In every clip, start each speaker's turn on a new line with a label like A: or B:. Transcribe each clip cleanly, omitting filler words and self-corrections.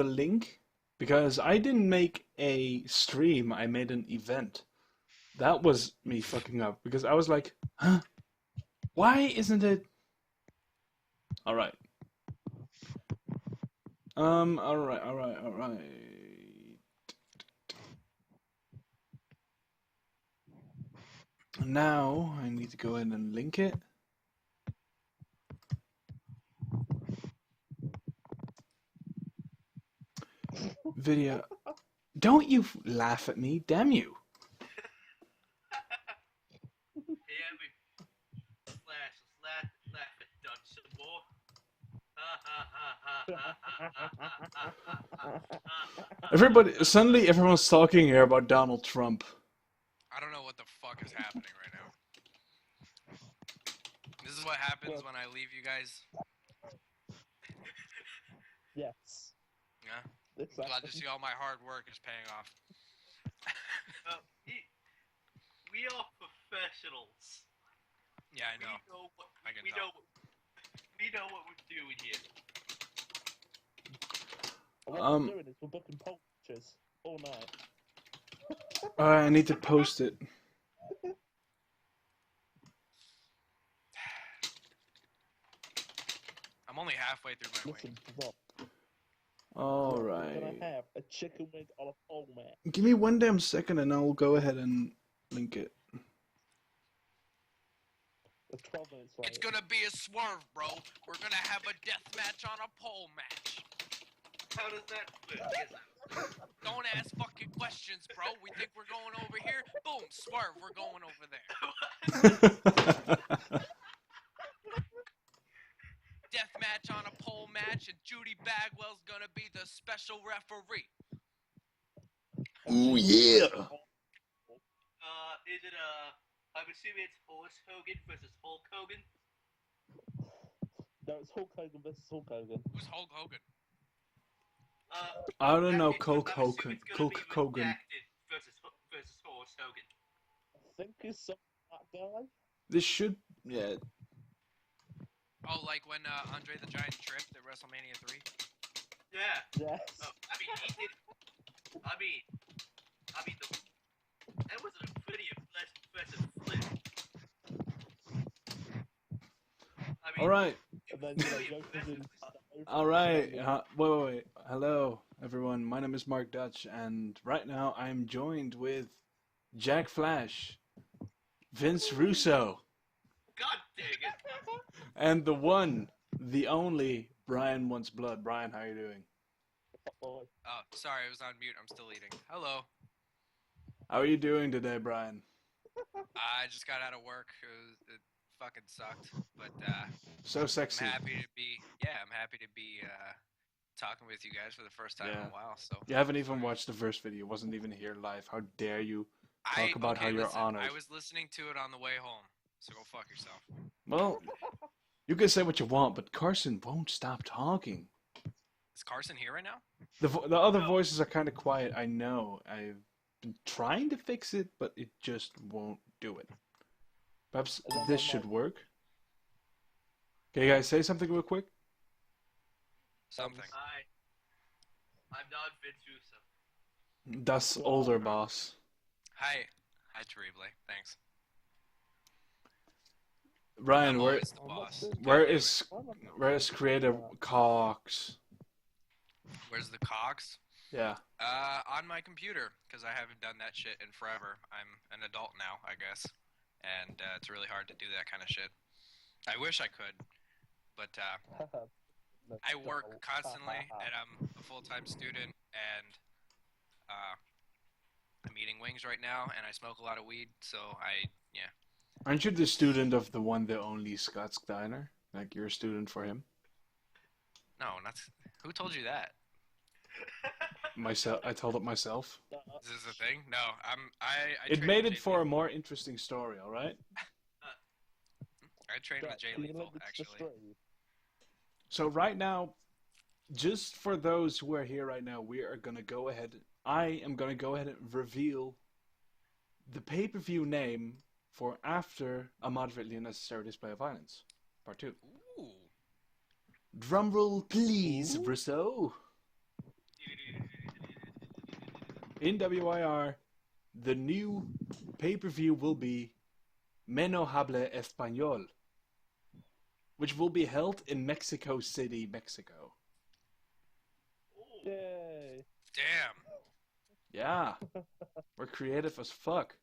A: a link because I didn't make a stream, I made an event. That was me fucking up because I was like, huh? Why isn't it? Alright. Alright. Now I need to go in and link it. Video. Don't you laugh at me, damn you.
B: Yeah, we laugh at done some more.
A: Suddenly everyone's talking here about Donald Trump.
C: I don't know what the fuck is happening right now. This is what happens when I leave you guys.
D: Yes.
C: Yeah.
D: This
C: I'm glad to
D: happens.
C: see all my hard work is paying off.
B: We are professionals.
C: Yeah, I know. I can tell.
B: We know what we're doing here.
D: What we're doing is we're booking poachers all night.
A: I need to post it.
C: I'm only halfway through my
D: Listen,
C: wing.
D: Rob.
A: Alright.
D: We're gonna have a chicken wing on a pole match.
A: Give me one damn second and I'll go ahead and link it.
D: 12 minutes later.
C: It's gonna be a swerve, bro. We're gonna have a death match on a pole match.
B: How does that work?
C: Don't ask fucking questions, bro. We think we're going over here. Boom, swerve. We're going over there. Death match on a pole match, and Judy Bagwell's gonna be the special referee.
A: Ooh, yeah.
B: Is it I'm assuming it's Horse Hogan versus Hulk Hogan.
D: No, it's Hulk Hogan versus Hulk Hogan.
C: Who's Hulk Hogan?
A: I don't know,
B: I'm
A: Hulk
B: assuming
A: Hogan.
B: it's gonna
A: Hulk
B: be
A: Hogan.
B: redacted versus Horse Hogan.
D: I think it's some that guy.
A: This should, yeah.
C: Oh, like when Andre the Giant tripped at WrestleMania 3?
B: Yeah.
D: Yes.
B: I mean, he did. I mean, that was a pretty impressive flip. I mean,
A: Alright.
D: And then, goes in.
A: Alright. Wait. Hello, everyone. My name is Mark Dutch, and right now I'm joined with Jack Flash, Vince Russo,
B: God dang it.
A: and the one, the only, Brian Wants Blood. Brian, how are you doing?
C: Oh, sorry, I was on mute. I'm still eating. Hello.
A: How are you doing today, Brian?
C: I just got out of work. It fucking sucked, but
A: So sexy.
C: I'm happy to be talking with you guys for the first time in a while. So
A: You haven't even watched the first video. Wasn't even here live. How dare you talk about how you're honored?
C: I was listening to it on the way home, so go fuck yourself.
A: Well, you can say what you want, but Carson won't stop talking.
C: Is Carson here right now?
A: The other voices are kind of quiet. I know. I've been trying to fix it, but it just won't do it. Perhaps this should work. Okay, guys, say something real quick.
C: Something.
B: I'm not Vince Russo.
A: Das older boss.
C: Hi, Terrible. Thanks.
A: Ryan,
C: I'm
A: where
C: always the boss.
A: where is Creator Cox?
C: Where's the Cox?
A: Yeah.
C: On my computer, because I haven't done that shit in forever. I'm an adult now, I guess, and it's really hard to do that kind of shit. I wish I could, but I work constantly, and I'm a full-time student, and I'm eating wings right now, and I smoke a lot of weed, so yeah.
A: Aren't you the student of the one, the only Scott's Diner? Like, you're a student for him?
C: No, who told you that?
A: Myself. I told it myself.
C: Is this a thing? No, I
A: It
C: train
A: made
C: with
A: it
C: Jay
A: for a
C: Lethal.
A: more interesting story, alright?
C: I train with Jay Lethal, actually.
A: So right now, just for those who are here right now, we are gonna go ahead. I am gonna go ahead and reveal the pay-per-view name for After a Moderately Unnecessary Display of Violence, Part 2.
C: Ooh.
A: Drumroll, please, Russo. in WIR, the new pay-per-view will be Menos Hable Español, which will be held in Mexico City, Mexico.
B: Ooh.
D: Yay.
C: Damn.
A: Yeah, we're creative as fuck.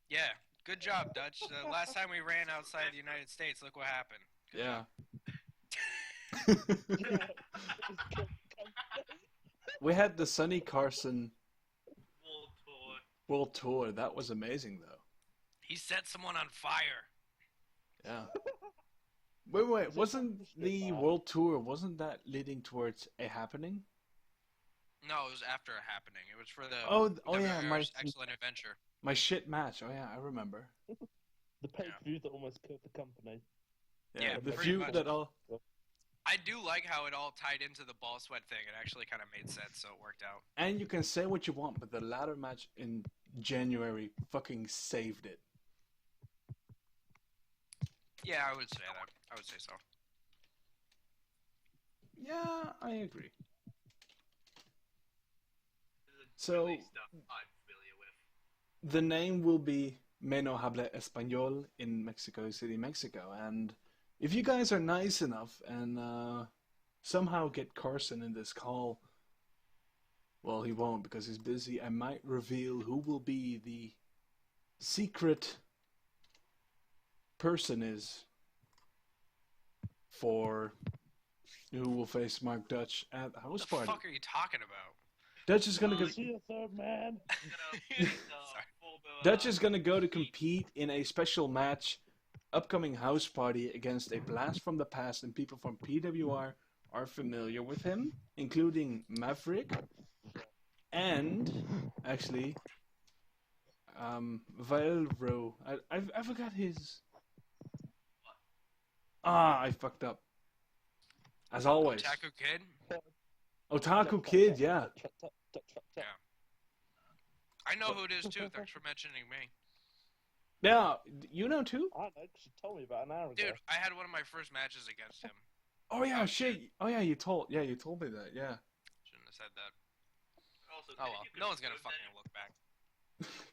C: Yeah. Good job, Dutch. The last time we ran outside the United States, look what happened. Good
A: Yeah.
D: Yeah.
A: We had the Sonny Carson
B: World Tour.
A: World Tour. That was amazing, though.
C: He set someone on fire.
A: Yeah. Wait,
D: Is it
A: wasn't
D: just
A: the
D: that?
A: World Tour, wasn't that leading towards a happening?
C: No, it was after a happening. It was for the
A: Oh yeah,
C: WR's Excellent Adventure.
A: my shit match. Oh yeah, I remember.
D: The pay-per-view that almost killed the company.
C: Yeah,
A: the
C: pretty
A: feud
C: much.
A: that all.
C: I do like how it all tied into the ball sweat thing. It actually kind of made sense, so it worked out.
A: And you can say what you want, but the ladder match in January fucking saved it.
C: Yeah, I would say that. I would say so.
A: Yeah, I agree.
B: This is
A: So-
B: really stuff I'm familiar with.
A: The name will be Menos Hable Español in Mexico City, Mexico. And if you guys are nice enough and somehow get Carson in this call, well, he won't because he's busy. I might reveal who will be the secret person is for who will face Mark Dutch at the house
C: What the
A: party.
C: fuck are you talking about?
A: Dutch is gonna go.
D: See you, third man.
C: Sorry.
A: Dutch is gonna go to compete in a special match, upcoming house party against a blast from the past, and people from PWR are familiar with him, including Maverick, and actually, Valro. I forgot his. I fucked up. As always,
C: Otaku Kid?
A: Otaku Kid. Yeah,
C: I know who it is too. Thanks for mentioning me.
A: yeah. You know too.
D: I know, 'cause you told me about an hour ago.
C: Dude, I had one of my first matches against him.
A: Oh yeah, shit. Oh yeah, you told me that. Yeah.
C: Shouldn't have said that.
B: Also,
C: Oh well, no one's gonna fucking look back.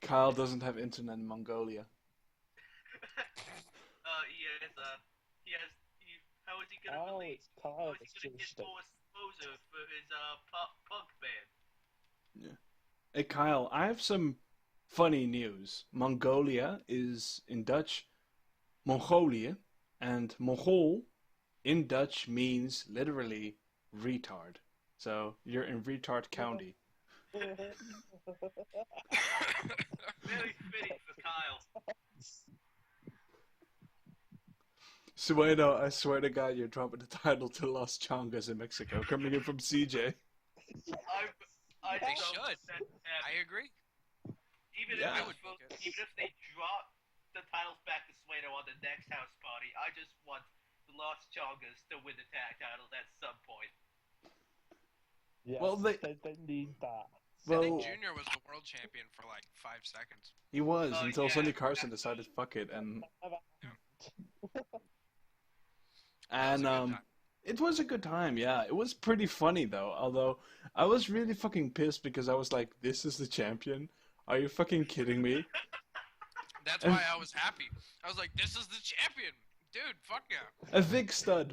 A: Kyle doesn't have internet in Mongolia.
B: How is he gonna
D: Oh,
B: believe?
D: it's
B: How
D: Kyle
B: is
D: that's
B: he gonna
D: Jewish.
B: get more exposure for his punk band?
A: Hey Kyle, I have some funny news. Mongolia is in Dutch Mongolia, and Mongol in Dutch means literally retard. So you're in retard county.
B: Very fitting for Kyle.
A: Suedo, I swear to God, you're dropping the title to Los Chongas in Mexico, coming in from CJ.
B: I
C: They
B: don't
C: should.
B: that
C: I agree.
B: even
A: Yeah.
B: if
C: I would book it.
B: even if they drop the titles back to Suedo on the next house party, I just want the Lost Chongas to win the tag titles at some point.
D: Yes,
A: Well, they-
D: they need that.
C: I
A: Well,
C: think Junior was the world champion for like 5 seconds.
A: he was
B: Oh,
A: until
B: yeah,
A: Sonny Carson
B: that's
A: decided fuck it, and
C: That was a good
A: and
C: time.
A: it was a good time. Yeah, it was pretty funny though. Although I was really fucking pissed because I was like, "This is the champion? Are you fucking kidding me?"
C: That's why I was happy. I was like, this is the champion. Dude, fuck yeah.
A: A Vic Stud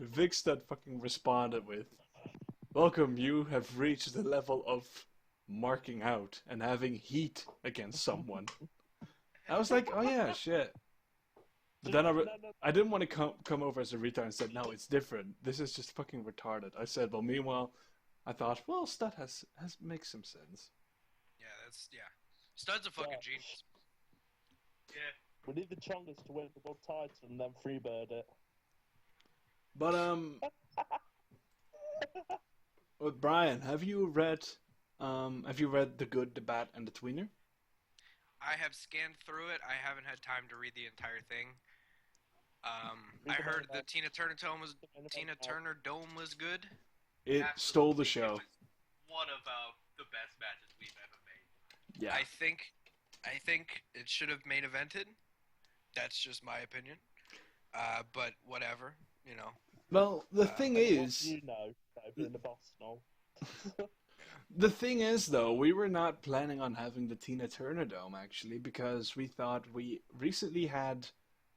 A: fucking responded with, "Welcome, you have reached the level of marking out and having heat against someone." I was like, "Oh yeah, shit." But then I didn't want to come over as a retard and said, "No, it's different. This is just fucking retarded." I said, "Well, meanwhile, I thought, well, Stud has makes some sense."
C: Yeah. Stud's a fucking
D: Yeah.
C: genius.
B: Yeah.
D: We need the Chongas to win the world title and then freebird it.
A: But with Brian, have you read The Good, the Bad, and the Tweener?
C: I have scanned through it. I haven't had time to read the entire thing. I
D: Read the
C: heard
D: main
C: the Tina Turner Dome was good.
A: It
B: Absolutely.
A: stole the show.
B: It was one of the best matches we've ever made.
A: Yeah.
C: I think it should have main evented. That's just my opinion. But whatever,
A: Well, the thing
D: What
A: is,
D: you know, being the boss and all.
A: The thing is, though, we were not planning on having the Tina Turner Dome actually because we thought we recently had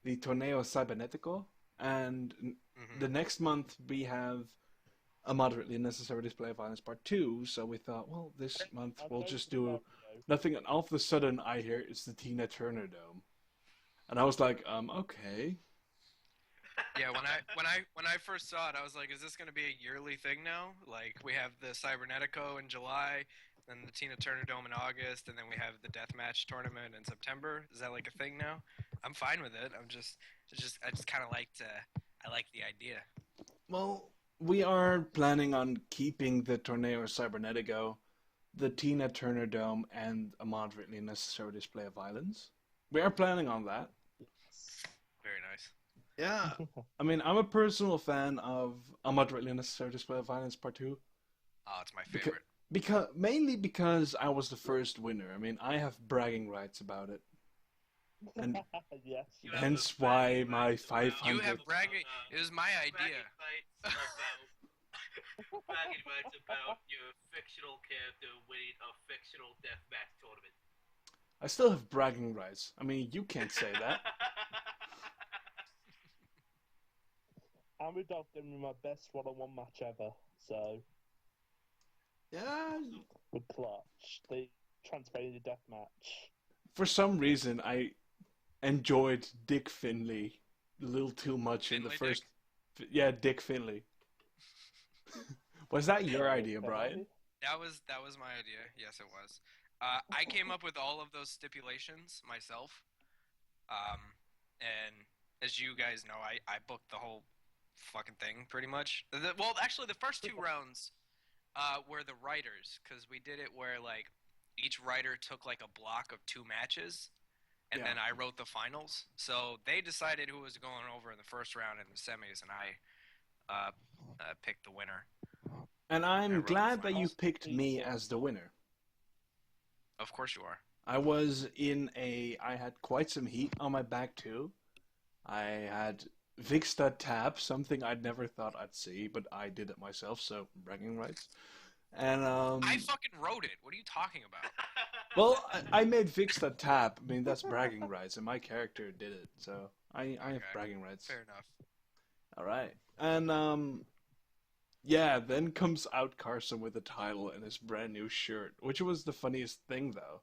A: the Torneo Cybernetico, and
C: Hmm.
A: the next month we have a moderately necessary display of violence part two. So we thought, well, this month
D: I'll
A: we'll
D: go
A: just
D: with
A: do
D: Mario.
A: nothing, and all of a sudden I hear it's the Tina Turner Dome, and I was like, okay.
C: Yeah, when I first saw it, I was like, "Is this going to be a yearly thing now? Like we have the Cybernetico in July, then the Tina Turner Dome in August, and then we have the deathmatch tournament in September. Is that like a thing now? I'm fine with it. I just kind of I like the idea.
A: Well, we are planning on keeping the Torneo Cybernetico, the Tina Turner Dome, and a moderately necessary display of violence. We are planning on that.
D: Yes.
C: Very nice.
A: Yeah. I mean, I'm a personal fan of a moderately necessary display of violence part two
C: Oh, it's my
A: because,
C: favorite.
A: mainly because I was the first winner. I mean, I have bragging rights about it, and
D: Yes,
B: You
D: you
B: have
D: do.
B: a
A: hence why
B: bragging
A: my
B: rights
C: You
B: about
A: 500.
C: have bragging. It was my idea.
B: bragging rights about bragging rights about your fictional character winning a fictional deathmatch tournament.
A: I still have bragging rights. I mean, you can't say that.
D: Underdog gave me my best one-on-one match ever. So
A: Yeah.
D: with Clutch, the Transylvania death match.
A: For some reason, I enjoyed Dick Finley a little too much in the
C: Finley Dick.
A: first. Yeah, Dick Finley. Was that your idea, Brian?
D: Okay.
C: That was my idea. Yes, it was. I came up with all of those stipulations myself. Um, and as you guys know, I booked the whole fucking thing pretty much. Well, actually, the first two rounds were the writers because we did it where like each writer took like a block of two matches, and
A: Yeah.
C: then I wrote the finals. So they decided who was going over in the first round and the semis, and I picked the winner.
A: And
C: I
A: I'm
C: wrote the
A: glad that you
C: finals.
A: picked me
D: Easy.
A: as the winner.
C: Of course you are.
A: I was in a. I had quite some heat on my back too. I had Vikstad tap, something I'd never thought I'd see, but I did it myself, so bragging rights. And
C: I fucking wrote it. What are you talking about?
A: well, I made Vikstad tap. I mean, that's bragging rights, and my character did it, so I have
C: Okay,
A: bragging rights.
C: fair enough.
A: All right, and yeah, then comes out Carson with the title and his brand new shirt, which was the funniest thing though.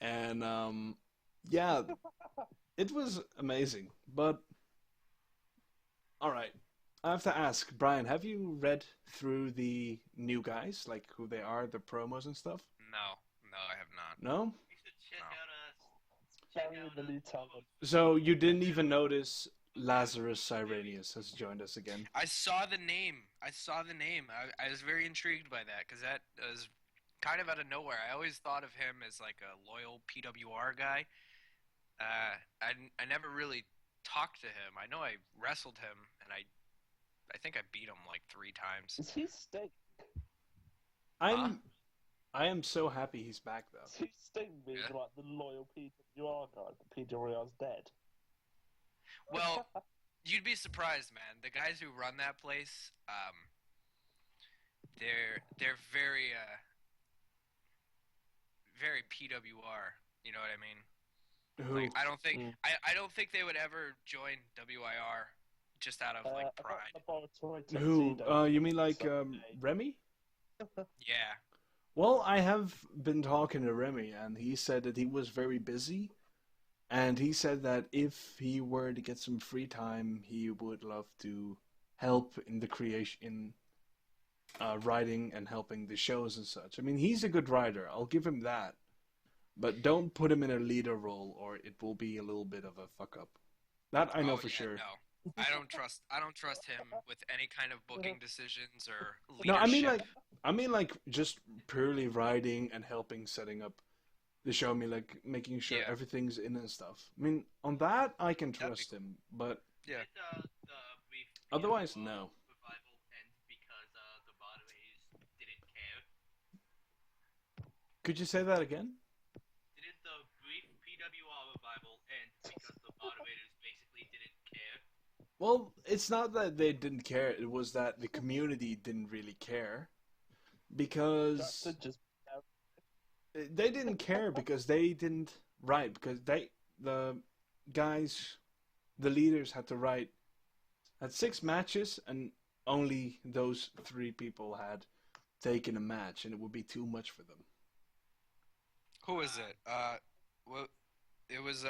A: And yeah, it was amazing. But all right, I have to ask, Brian, have you read through the new guys, like who they are, the promos and stuff?
C: No, no, I have not.
A: No?
B: You should check
C: No.
B: out
D: Barry the new talent.
A: So you didn't even notice Lazarus Cyrenius has joined us again?
C: I saw the name. I saw the name. I was very intrigued by that because that was kind of out of nowhere. I always thought of him as like a loyal PWR guy. I never really talked to him. I know I wrestled him, and I think I beat him like 3 times.
D: Is he Sting?
C: Huh?
A: I am so happy he's back though.
D: Is he Sting being
C: Yeah.
D: like the loyal PWR guy, but PWR's dead?
C: Well, you'd be surprised, man. The guys who run that place, they're very PWR. You know what I mean?
A: Who?
C: Like
D: Mm.
C: I don't think they would ever join WIR just out of like
D: I got
C: pride.
D: laboratory
A: Who?
D: tuxedo.
A: You mean like
D: So,
A: Remy?
C: Yeah.
A: Well, I have been talking to Remy, and he said that he was very busy, and he said that if he were to get some free time, he would love to help in the creation, in writing and helping the shows and such. I mean, he's a good writer. I'll give him that, but don't put him in a leader role, or it will be a little bit of a fuck up. That I know
C: Oh
A: for
C: yeah,
A: sure.
C: no. I don't trust him with any kind of booking decisions or
A: No,
C: leadership.
A: I mean like just purely writing and helping setting up the show. I mean like making sure
C: Yeah,
A: everything's in and stuff. I mean on that I can
C: that'd be
A: trust
C: cool.
A: him, but
C: Yeah.
B: did the brief
A: otherwise
B: PWR
A: no.
B: revival end because the moderators didn't care?
A: Could you say that again?
B: Didn't the brief PWR revival end because the moderators basically didn't care?
A: Well, it's not that they didn't care. It was that the community didn't really care. because
D: Jackson just
A: they didn't care because they didn't write because the guys the leaders had 6 matches and only those 3 people had taken a match and it would be too much for them.
C: Who is it? Well, it was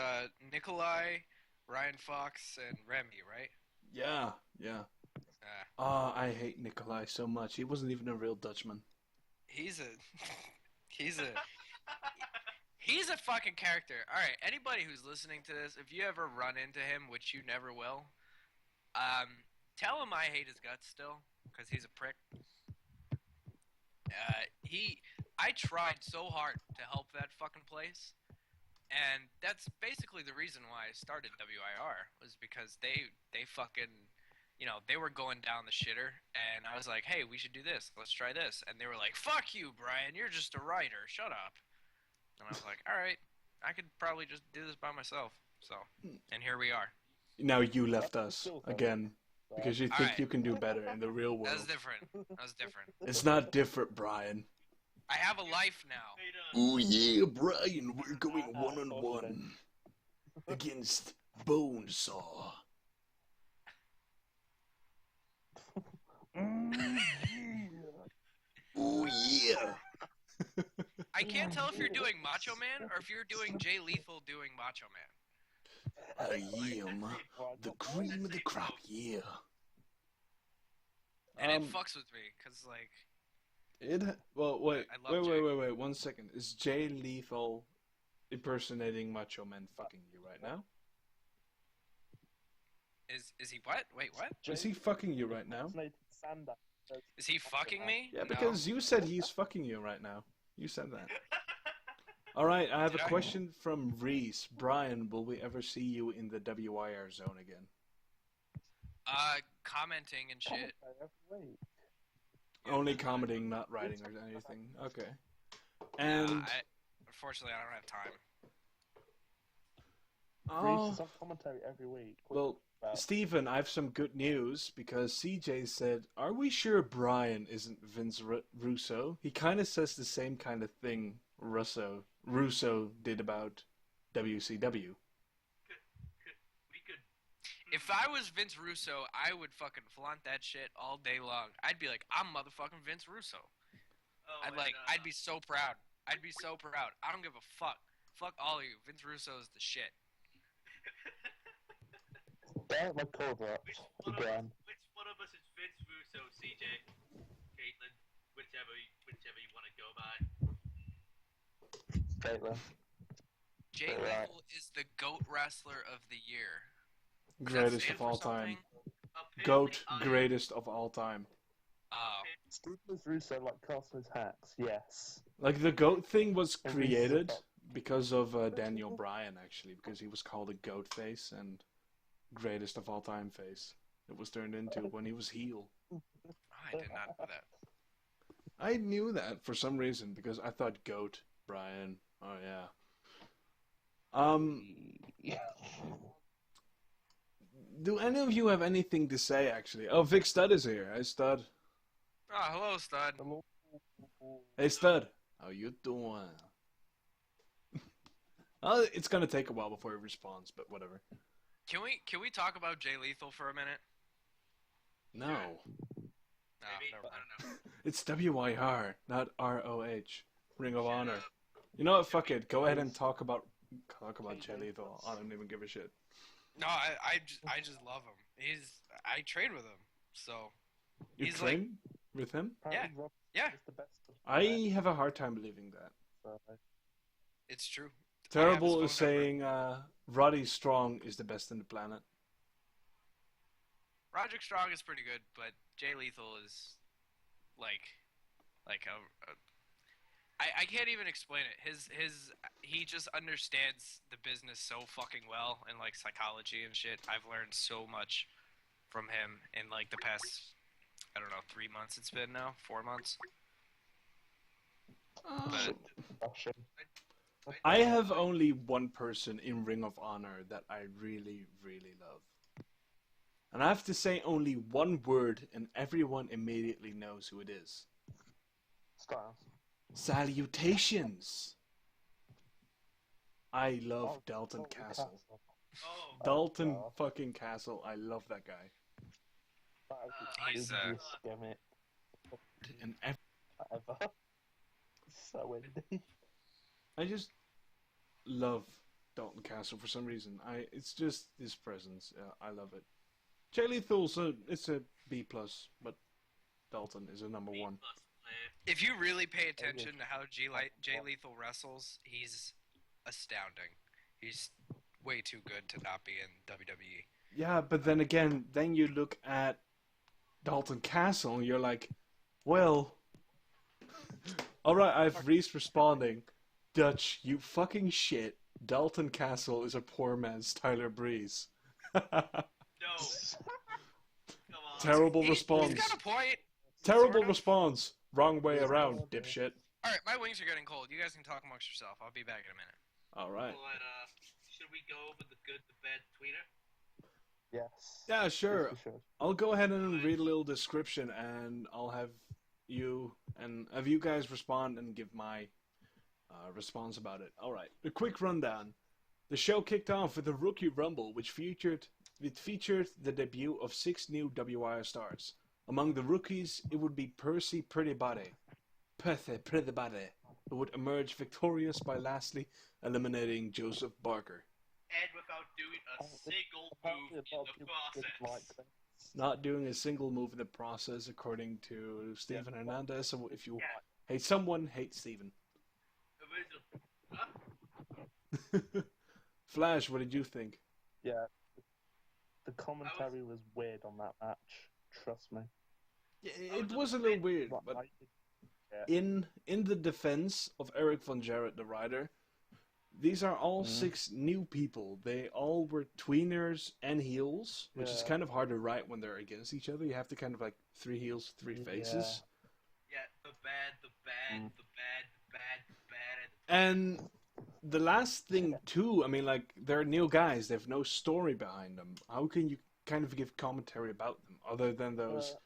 C: Nikolai, Ryan Fox, and Remy, right?
A: Yeah, yeah. I hate Nikolai so much. He wasn't even a real Dutchman.
C: He's a he's a he's a fucking character. All right, anybody who's listening to this, if you ever run into him, which you never will, tell him I hate his guts still, because he's a prick. I tried so hard to help that fucking place, and that's basically the reason why I started WIR, was because they fucking, they were going down the shitter, and I was like, hey, we should do this, let's try this, and they were like, fuck you, Brian, you're just a writer, shut up. And I was like, all right, I could probably just do this by myself, so, and here we are.
A: Now you left us again because you think
C: Alright.
A: you can do better in the real world.
C: That's different.
A: It's not different, Brian.
C: I have a life now.
A: Oh yeah, Brian, we're going 1-on-1 against Bonesaw. Oh yeah.
C: I can't tell if you're doing Macho Man or if you're doing Jay Lethal doing Macho Man.
A: I am the cream of the crop, yeah.
C: And it fucks with me, because, like...
A: Well, wait,
C: I love Jay.
A: wait, 1 second. Is Jay Lethal impersonating Macho Man fucking you right now?
C: Is he what? Wait, what?
A: Is he fucking you right now?
C: Is he fucking me?
A: Yeah, because you said he's fucking you right now. You said that. Alright, I have a question from Reese. Brian, will we ever see you in the WIR zone again?
C: Commenting and shit.
A: Only commenting, not writing or anything. Okay. And...
C: Unfortunately, I don't have time.
D: Reese is on commentary every week.
A: Well, Stephen, I have some good news because CJ said, are we sure Brian isn't Vince Russo? He kind of says the same kind of thing Russo did about WCW.
C: If I was Vince Russo, I would fucking flaunt that shit all day long. I'd be like, I'm motherfucking Vince Russo. I'd be so proud. I'd be so proud. I don't give a fuck. Fuck all of you. Vince Russo is the shit.
D: They're my code drops again.
B: Which one of us is Vince Russo, CJ? Caitlin? Whichever you want to go by.
D: Caitlin.
C: Jay Lethal is the GOAT wrestler of the year.
A: Greatest of all time. GOAT, greatest of all time.
C: Oh.
D: Stephen Russo like Cosmo's hacks, yes.
A: Like the GOAT thing was created because of Daniel Bryan, actually, because he was called a GOAT face and greatest of all time face. It was turned into when he was heel.
C: I did not know that.
A: I knew that for some reason because I thought GOAT Bryan. Oh yeah. Do any of you have anything to say, actually? Oh, Vic Stud is here. Hey, Stud.
C: Oh, hello, Stud.
A: Hey, Stud. How you doing? It's gonna take a while before he responds, but whatever.
C: Can we talk about Jay Lethal for a minute?
A: No.
C: No,
B: Maybe,
C: never
B: I
C: mind.
B: don't know.
A: It's WIR, not ROH. Ring of Honor. You know what? Fuck it. Go ahead and talk about Jay Lethal. I don't even give a shit.
C: No, I just love him. I trade with him, so
A: You
C: he's
A: train with him?
C: Yeah. Yeah.
A: I have a hard time believing that.
C: It's true.
A: Terrible is saying Roddy Strong is the best in the planet.
C: Roderick Strong is pretty good, but Jay Lethal is like I can't even explain it. He just understands the business so fucking well, and like psychology and shit. I've learned so much from him in like the past, I don't know, 3 months it's been now, 4 months. But
A: I have only one person in Ring of Honor that I really, really love. And I have to say only one word and everyone immediately knows who it is.
D: Styles.
A: Salutations. I love Dalton Castle.
B: Oh,
A: Dalton
D: God.
A: fucking Castle. I love that guy.
D: That
B: I
D: is
C: He's,
D: the easiest gimmick
A: And
D: ever. So indie.
A: I just love Dalton Castle for some reason. It's just his presence. I love it. Jay Lethal's it's a B plus, but Dalton is a number one.
B: B+ player.
C: If you really pay attention to how Jay Lethal wrestles, he's astounding. He's way too good to not be in WWE.
A: Yeah, but then again, then you look at Dalton Castle and you're like, well, all right, I've Reese responding. Dutch, you fucking shit. Dalton Castle is a poor man's Tyler Breeze.
B: No. Come on.
A: Terrible
C: He's
A: response.
C: got a point.
A: Terrible
C: sort of.
A: response. Wrong way
D: Yeah.
A: around, dipshit.
C: All right, my wings are getting cold. You guys can talk amongst yourself. I'll be back in a minute.
A: All right.
B: But, should we go over the good, the bad, tweener?
D: Yes.
A: Yeah, sure.
D: Yes, we should.
A: I'll go ahead and read a little description, and I'll have you guys respond and give my response about it. All right. A quick rundown. The show kicked off with a Rookie Rumble, which featured the debut of 6 new WIR stars. Among the rookies, it would be Percy Pretty Body, who would emerge victorious by lastly eliminating Joseph Barker.
B: And without doing a single move in the process.
A: Not doing a single move in the process, according to Steven Hernandez. So if you
B: Yeah.
A: hate someone, hate Steven.
B: Original. Huh?
A: Flash, what did you think?
D: Yeah. The commentary was weird on that match. Trust me.
A: It was a little weird, but in the defense of Eric Von Jarrett, the writer, these are all 6 new people. They all were tweeners and heels, which is kind of hard to write when they're against each other. You have to kind of like 3 heels, 3 faces.
B: Yeah, the bad, the bad, the bad, the bad, the bad.
A: And the last thing too, I mean, like, they're new guys. They have no story behind them. How can you kind of give commentary about them other than those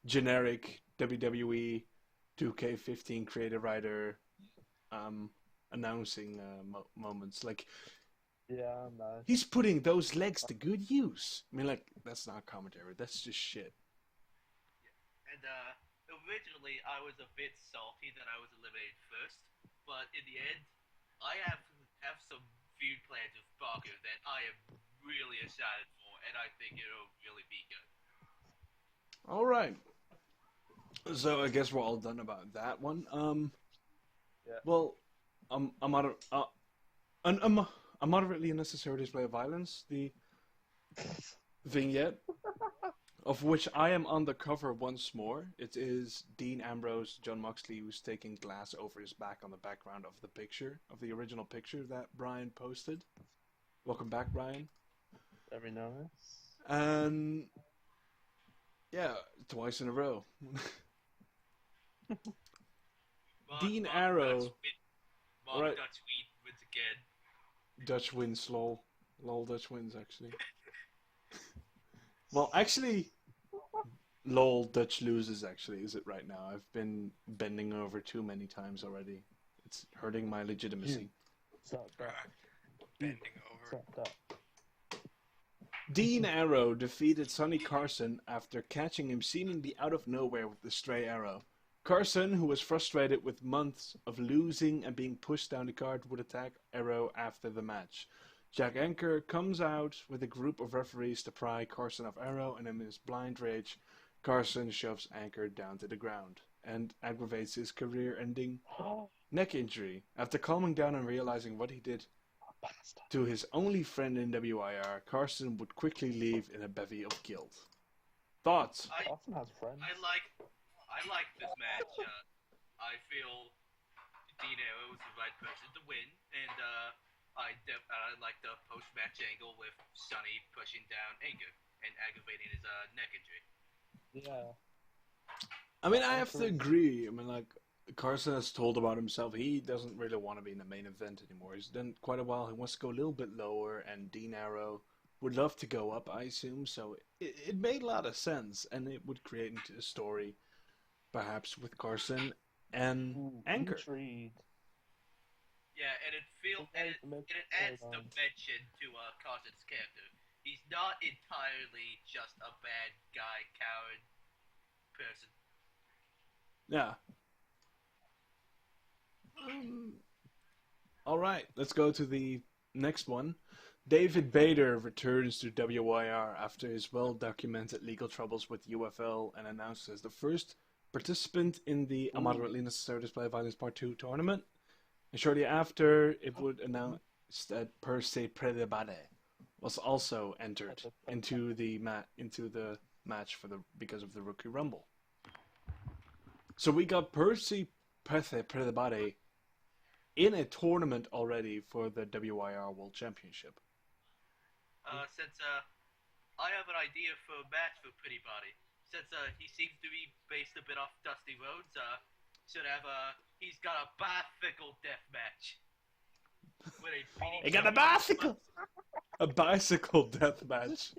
A: generic WWE 2K15 creative writer announcing moments? Like,
D: Yeah, no.
A: he's putting those legs to good use. I mean, like, that's not commentary. That's just shit.
B: And originally I was a bit salty that I was eliminated first, but in the end, I have some feud plans with Barker that I am really excited for, and I think it'll really be good.
A: All right. So I guess we're all done about that one.
D: Yeah.
A: Well, a moderately unnecessary display of violence. The vignette, of which I am on the cover once more. It is Dean Ambrose, John Moxley, who's taking glass over his back on the background of the picture, of the original picture that Brian posted. Welcome back, Brian.
D: Very nice.
A: And yeah, twice in a row. Dean Arrow.
B: Mark
A: Right.
B: Dutch wins again.
A: Dutch wins, lol. Lol, Dutch wins, actually. Well, actually, lol, Dutch loses, actually, is it right now? I've been bending over too many times already. It's hurting my legitimacy.
D: Suck that.
C: Bending over.
D: Suck that.
A: Dean Arrow defeated Sonny Carson after catching him seemingly out of nowhere with the stray arrow. Carson, who was frustrated with months of losing and being pushed down the card, would attack Arrow after the match. Jack Anker comes out with a group of referees to pry Carson off Arrow, and in his blind rage, Carson shoves Anker down to the ground and aggravates his career-ending neck injury. After calming down and realizing what he did
D: Bastard.
A: to his only friend in WIR, Carson would quickly leave in a bevy of guilt. Thoughts?
D: Carson has friends.
B: I like this match. I feel Dino was the right person to win, and I like the post-match angle with Sonny pushing down Anker and aggravating his neck injury.
D: Yeah.
A: I mean, I have to agree. I mean, like, Carson has told about himself, he doesn't really want to be in the main event anymore. He's done quite a while. He wants to go a little bit lower, and Dean Arrow would love to go up, I assume. So it made a lot of sense, and it would create a story, perhaps, with Carson. and
D: Ooh,
A: Anchor.
D: intrigue.
B: Yeah, and it adds dimension to Carter's character. He's not entirely just a bad guy, coward person.
A: Yeah. All right, let's go to the next one. David Bader returns to WYR after his well-documented legal troubles with UFL and announced as the first participant in the Amado Arenas Necessary Display Violence Part 2 tournament. And shortly after, it would announce that Percy Predabade was also entered into the match for the because of the Rookie Rumble. So we got Percy Predabade in a tournament already for the WYR World Championship.
B: Since I have an idea for a match for Pretty Body. Since he seems to be based a bit off Dusty Rhodes, he's got a bicycle death match.
A: He got a bicycle! A bicycle death match.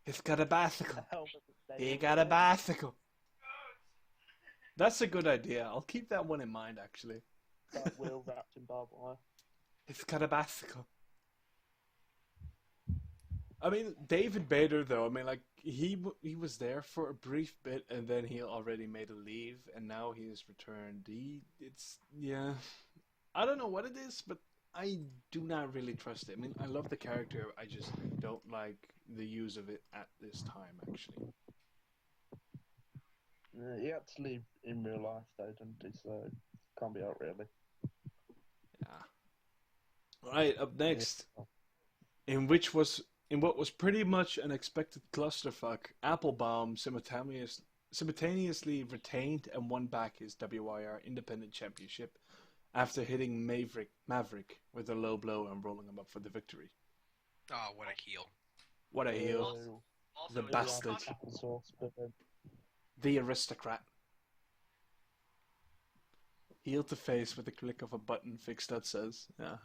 A: He's got a bicycle. He got a bicycle. That's a good idea. I'll keep that one in mind, actually.
D: That wheel wrapped in barbed wire.
A: He's got a bicycle. I mean, David Bader, though, I mean, like, he was there for a brief bit, and then he already made a leave, and now he has returned. Yeah. I don't know what it is, but I do not really trust it. I mean, I love the character, I just don't like the use of it at this time, actually.
D: He had to leave in real life, though, didn't he? So, can't be out, really.
A: Yeah. Right, up next, in what was pretty much an expected clusterfuck, Applebaum simultaneously retained and won back his WIR Independent Championship after hitting Maverick with a low blow and rolling him up for the victory.
C: Oh, what a heel.
A: What a heel. The bastard. The aristocrat. Heel to face with a click of a button, Fix that says. Yeah.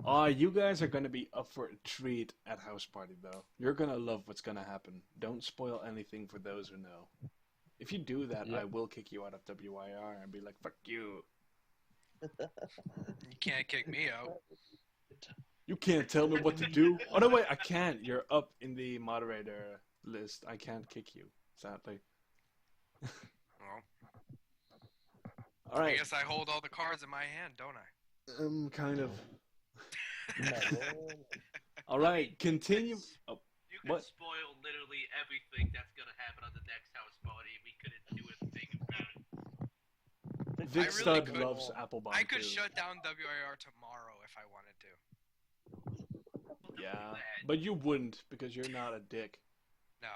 A: Oh, you guys are going to be up for a treat at House Party, though. You're going to love what's going to happen. Don't spoil anything for those who know. If you do that, I will kick you out of WIR and be like, fuck you.
C: You can't kick me out.
A: You can't tell me what to do. Oh, no, wait, I can't. You're up in the moderator list. I can't kick you, sadly.
C: Well,
A: all right.
C: I guess I hold all the cards in my hand, don't I?
A: Kind of. All right, continue.
B: You can spoil literally everything that's gonna happen on the next House Party. We couldn't do a thing about it.
A: Vic Stud loves Applebaum.
C: I could shut down WIR tomorrow if I wanted
A: to. Yeah, but you wouldn't because you're not a dick.
C: No,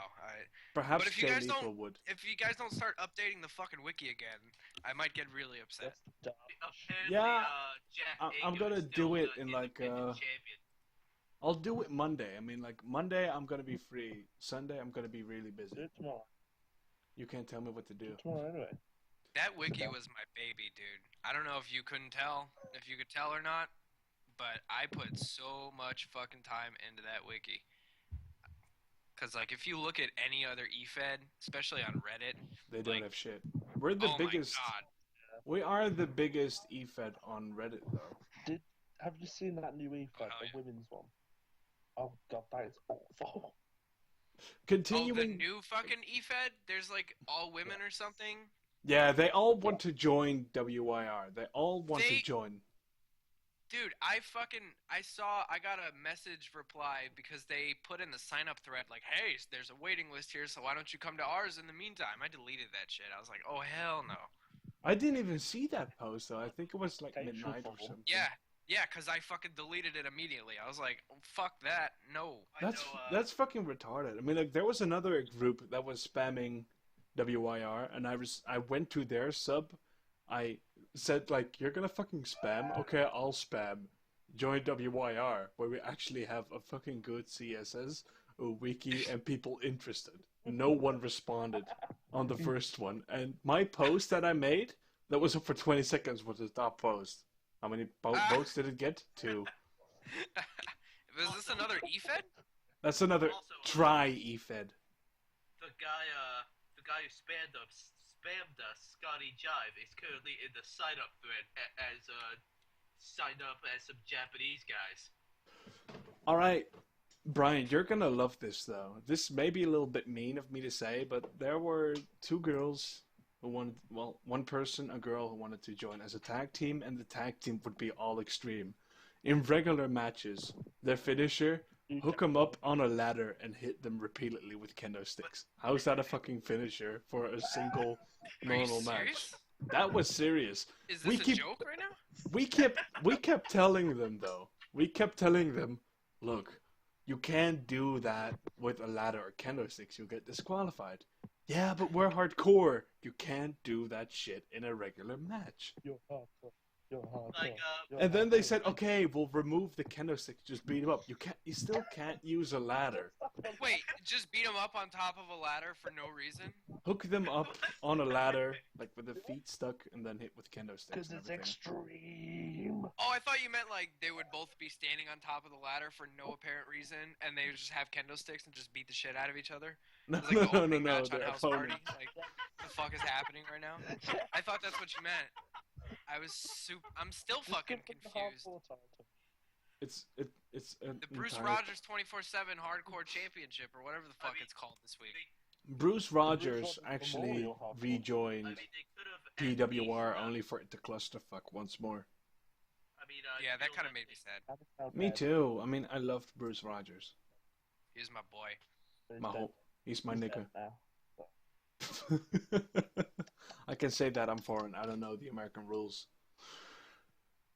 A: Perhaps
C: but if you guys don't,
A: would.
C: If you guys don't start updating the fucking wiki again, I might get really upset.
A: Yeah, I'm gonna do it in like I'll do it Monday. I mean, like Monday I'm gonna be free. Sunday I'm gonna be really busy.
D: Do it tomorrow.
A: You can't tell me what to do.
D: Tomorrow anyway.
C: That wiki was my baby, dude. I don't know if you could tell or not, but I put so much fucking time into that wiki. Because, like, if you look at any other eFed, especially on Reddit...
A: They don't have shit. We're the biggest...
C: My God.
A: We are the biggest eFed on Reddit, though.
D: Have you seen that new eFed, the women's one? Oh, God, that is awful.
A: Continuing...
C: Oh, the new fucking eFed? There's, like, all women or something?
A: Yeah, they all want to join WIR. They all want to join.
C: Dude, I got a message reply because they put in the sign-up thread like, hey, there's a waiting list here, so why don't you come to ours in the meantime? I deleted that shit. I was like, oh, hell no.
A: I didn't even see that post, though. I think it was like midnight or something.
C: Yeah, because I fucking deleted it immediately. I was like, oh, fuck that, no.
A: That's fucking retarded. I mean, like, there was another group that was spamming WIR, and I went to their sub. I said, like, you're gonna fucking spam? Okay, I'll spam. Join WIR, where we actually have a fucking good CSS, a wiki, and people interested. No one responded on the first one. And my post that I made, that was up for 20 seconds, was the top post. How many votes did it get? 2.
C: Is this another eFed?
A: That's another try eFed.
B: The the guy who spammed us, Scotty Jive, is currently in the sign up thread as signed up as some Japanese guys.
A: All right, Brian, you're gonna love this though. This may be a little bit mean of me to say, but there were two girls who wanted, well, one person, a girl who wanted to join as a tag team, and the tag team would be all extreme. In regular matches, their finisher, hook them up on a ladder and hit them repeatedly with kendo sticks. How's that a fucking finisher for a single
C: Are you
A: normal match?
C: serious?
A: That was serious.
C: Is
A: We
C: this a
A: keep
C: joke right now?
A: we kept telling them though. We kept telling them, look, you can't do that with a ladder or kendo sticks. You'll get disqualified. Yeah, but we're hardcore. You can't do that shit in a regular match.
D: You're hardcore. You're hardcore.
B: Like,
D: You're
A: And then they
D: hardcore.
A: said, okay, we'll remove the kendo sticks. Just beat him up. You still can't use a ladder.
C: Wait, just beat him up on top of a ladder for no reason?
A: Hook them up on a ladder, like with the feet stuck, and then hit with kendo sticks
D: Because
A: and
D: it's
A: everything.
D: extreme.
C: Oh, I thought you meant like they would both be standing on top of the ladder for no apparent reason, and they would just have kendo sticks and just beat the shit out of each other.
A: No,
C: It's like the
A: no, no,
C: opening
A: no.
C: match on
A: Their
C: House Party.
A: opponent.
C: Like, the fuck is happening right now? I thought that's what you meant. I'm still
D: Just
C: fucking
D: give them the
C: confused.
D: hardcore title.
A: It's an
C: The Bruce
A: entire-
C: Rogers 24/7 Hardcore Championship, or whatever the fuck
B: mean,
C: it's called this week.
A: Bruce Rogers
D: Rogers
A: actually
D: Memorial Hardcore.
B: I
A: rejoined
B: mean, they could have.
A: PWR only for it to clusterfuck once more.
B: I mean,
C: Yeah, that
B: Neil
C: kind of
B: Lem-
C: made me sad.
D: That is now
A: Me
D: dead.
A: too. I mean, I loved Bruce Rogers.
C: He's my boy.
D: He's
A: My
D: dead.
A: whole, he's my
D: He's
A: nigga.
D: dead now.
A: I can say that I'm foreign. I don't know the American rules.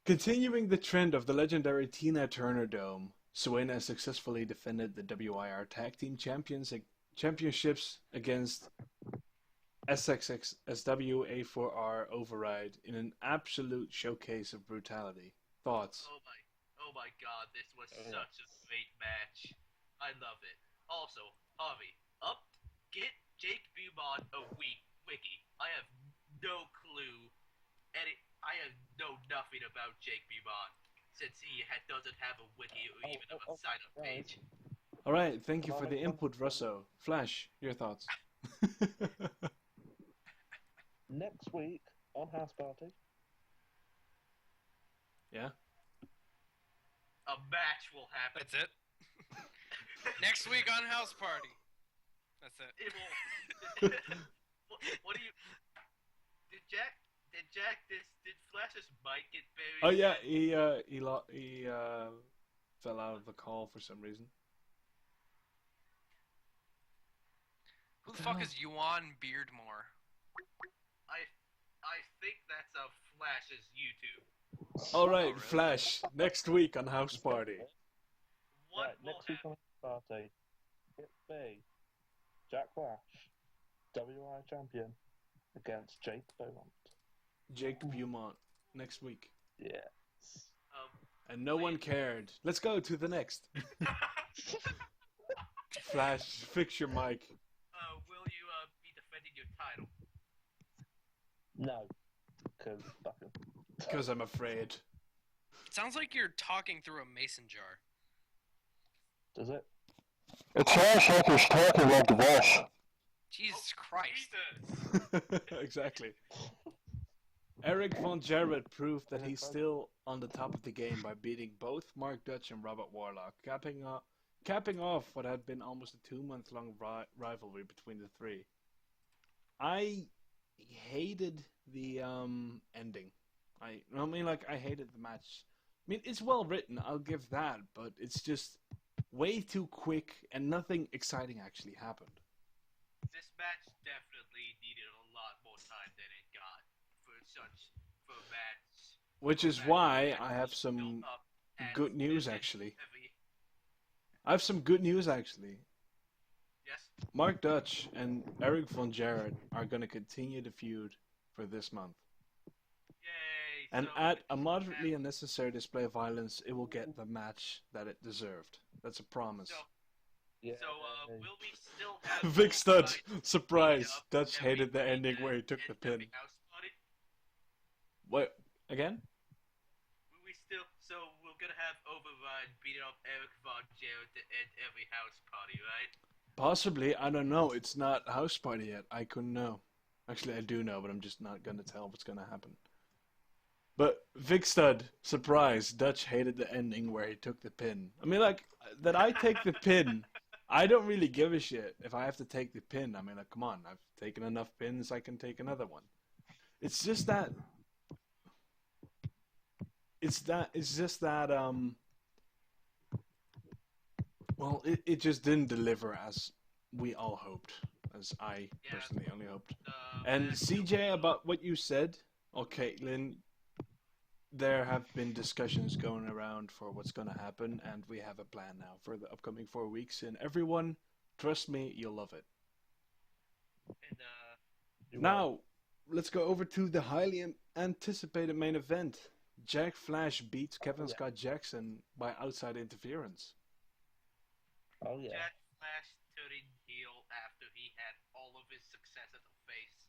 A: Continuing the trend of the legendary Tina Turner Dome, Suena successfully defended the WIR Tag Team Championships against SXXSW A4R Override in an absolute showcase of brutality. Thoughts?
B: Oh my God, this was
D: Oh,
B: such a great match. I love it. Also, Harvey, get Jake Beaumont a wiki. I have no clue, I know nothing about Jake Beaumont since he doesn't have a wiki or even a sign-up page.
A: All right, thank you for the input, Russo. Flash, your thoughts.
D: Next week on House Party.
A: Yeah.
B: A match will happen.
C: That's it. Next week on House Party. That's it.
B: It will. what do you? Did Flash's mic get buried?
A: Oh yeah, he fell out of the call for some reason.
C: Who the fuck is Yuan Beardmore?
B: I think that's a Flash's YouTube.
A: All right,
C: really?
A: Flash, next week on House Party.
B: What
D: Right,
B: will
D: next week
B: happen?
D: on House Party. It be Jack Flash, WI champion, against Jake Beaumont.
A: Jake Beaumont next week.
D: Yes.
A: And no one cared. Let's go to the next. Flash, fix your mic.
B: Will you be defending your title?
D: No. Because fucking.
A: Because I'm afraid.
C: It sounds like you're talking through a mason jar.
D: Does it?
E: It sounds like he's talking like the boss.
C: Jesus Christ.
B: Jesus.
A: Exactly. Eric Von Jarrett proved that he's still on the top of the game by beating both Mark Dutch and Robert Warlock, capping off what had been almost a 2-month-long rivalry between the three. I hated the ending. I hated the match. I mean, it's well written, I'll give that, but it's just way too quick and nothing exciting actually happened.
B: This match definitely needed a lot more time than it got for a match.
A: Which is
B: match
A: why
B: that
A: I have
B: was
A: some
B: built up as
A: good news
B: heavy-
A: actually.
B: heavy-
A: I have some good news actually.
B: Yes.
A: Mark Dutch and Eric Von Jarrett are going to continue the feud for this month.
B: Yay.
A: And
B: so
A: at
B: it
A: a
B: should
A: moderately
B: have-
A: unnecessary display of violence, it will get the match that it deserved. That's a promise.
B: So,
D: Yeah.
B: will we still have
A: Vic
B: both
A: Stud,
B: sides
A: surprise.
B: beating up
A: Dutch
B: every
A: hated the
B: week
A: ending
B: at-
A: where he took
B: at
A: the pin.
B: every house party?
A: What? Again?
B: We're gonna have Override beating up Eric Von Jarrett at every house party, right?
A: Possibly, I don't know. It's not House Party yet. I couldn't know. Actually, I do know, but I'm just not gonna tell what's gonna happen. But Vic Stud, surprise, Dutch hated the ending where he took the pin. I mean, like, that I take the pin, I don't really give a shit if I have to take the pin. I mean, like, come on, I've taken enough pins, I can take another one. It's just that, well, it just didn't deliver as we all hoped, as I
B: Yeah,
A: personally only hoped.
B: the
A: And
B: match
A: CJ, about what you said, or Caitlin, there have been discussions going around for what's going to happen, and we have a plan now for the upcoming 4 weeks. And everyone, trust me, you'll love it.
B: and
D: You
A: Now, let's go over to the highly anticipated main event. Jack Flash beats Kevin
D: yeah.
A: Scott Jackson by outside interference.
D: Oh yeah.
B: Jack Flash turning heel after he had all of his success at the face.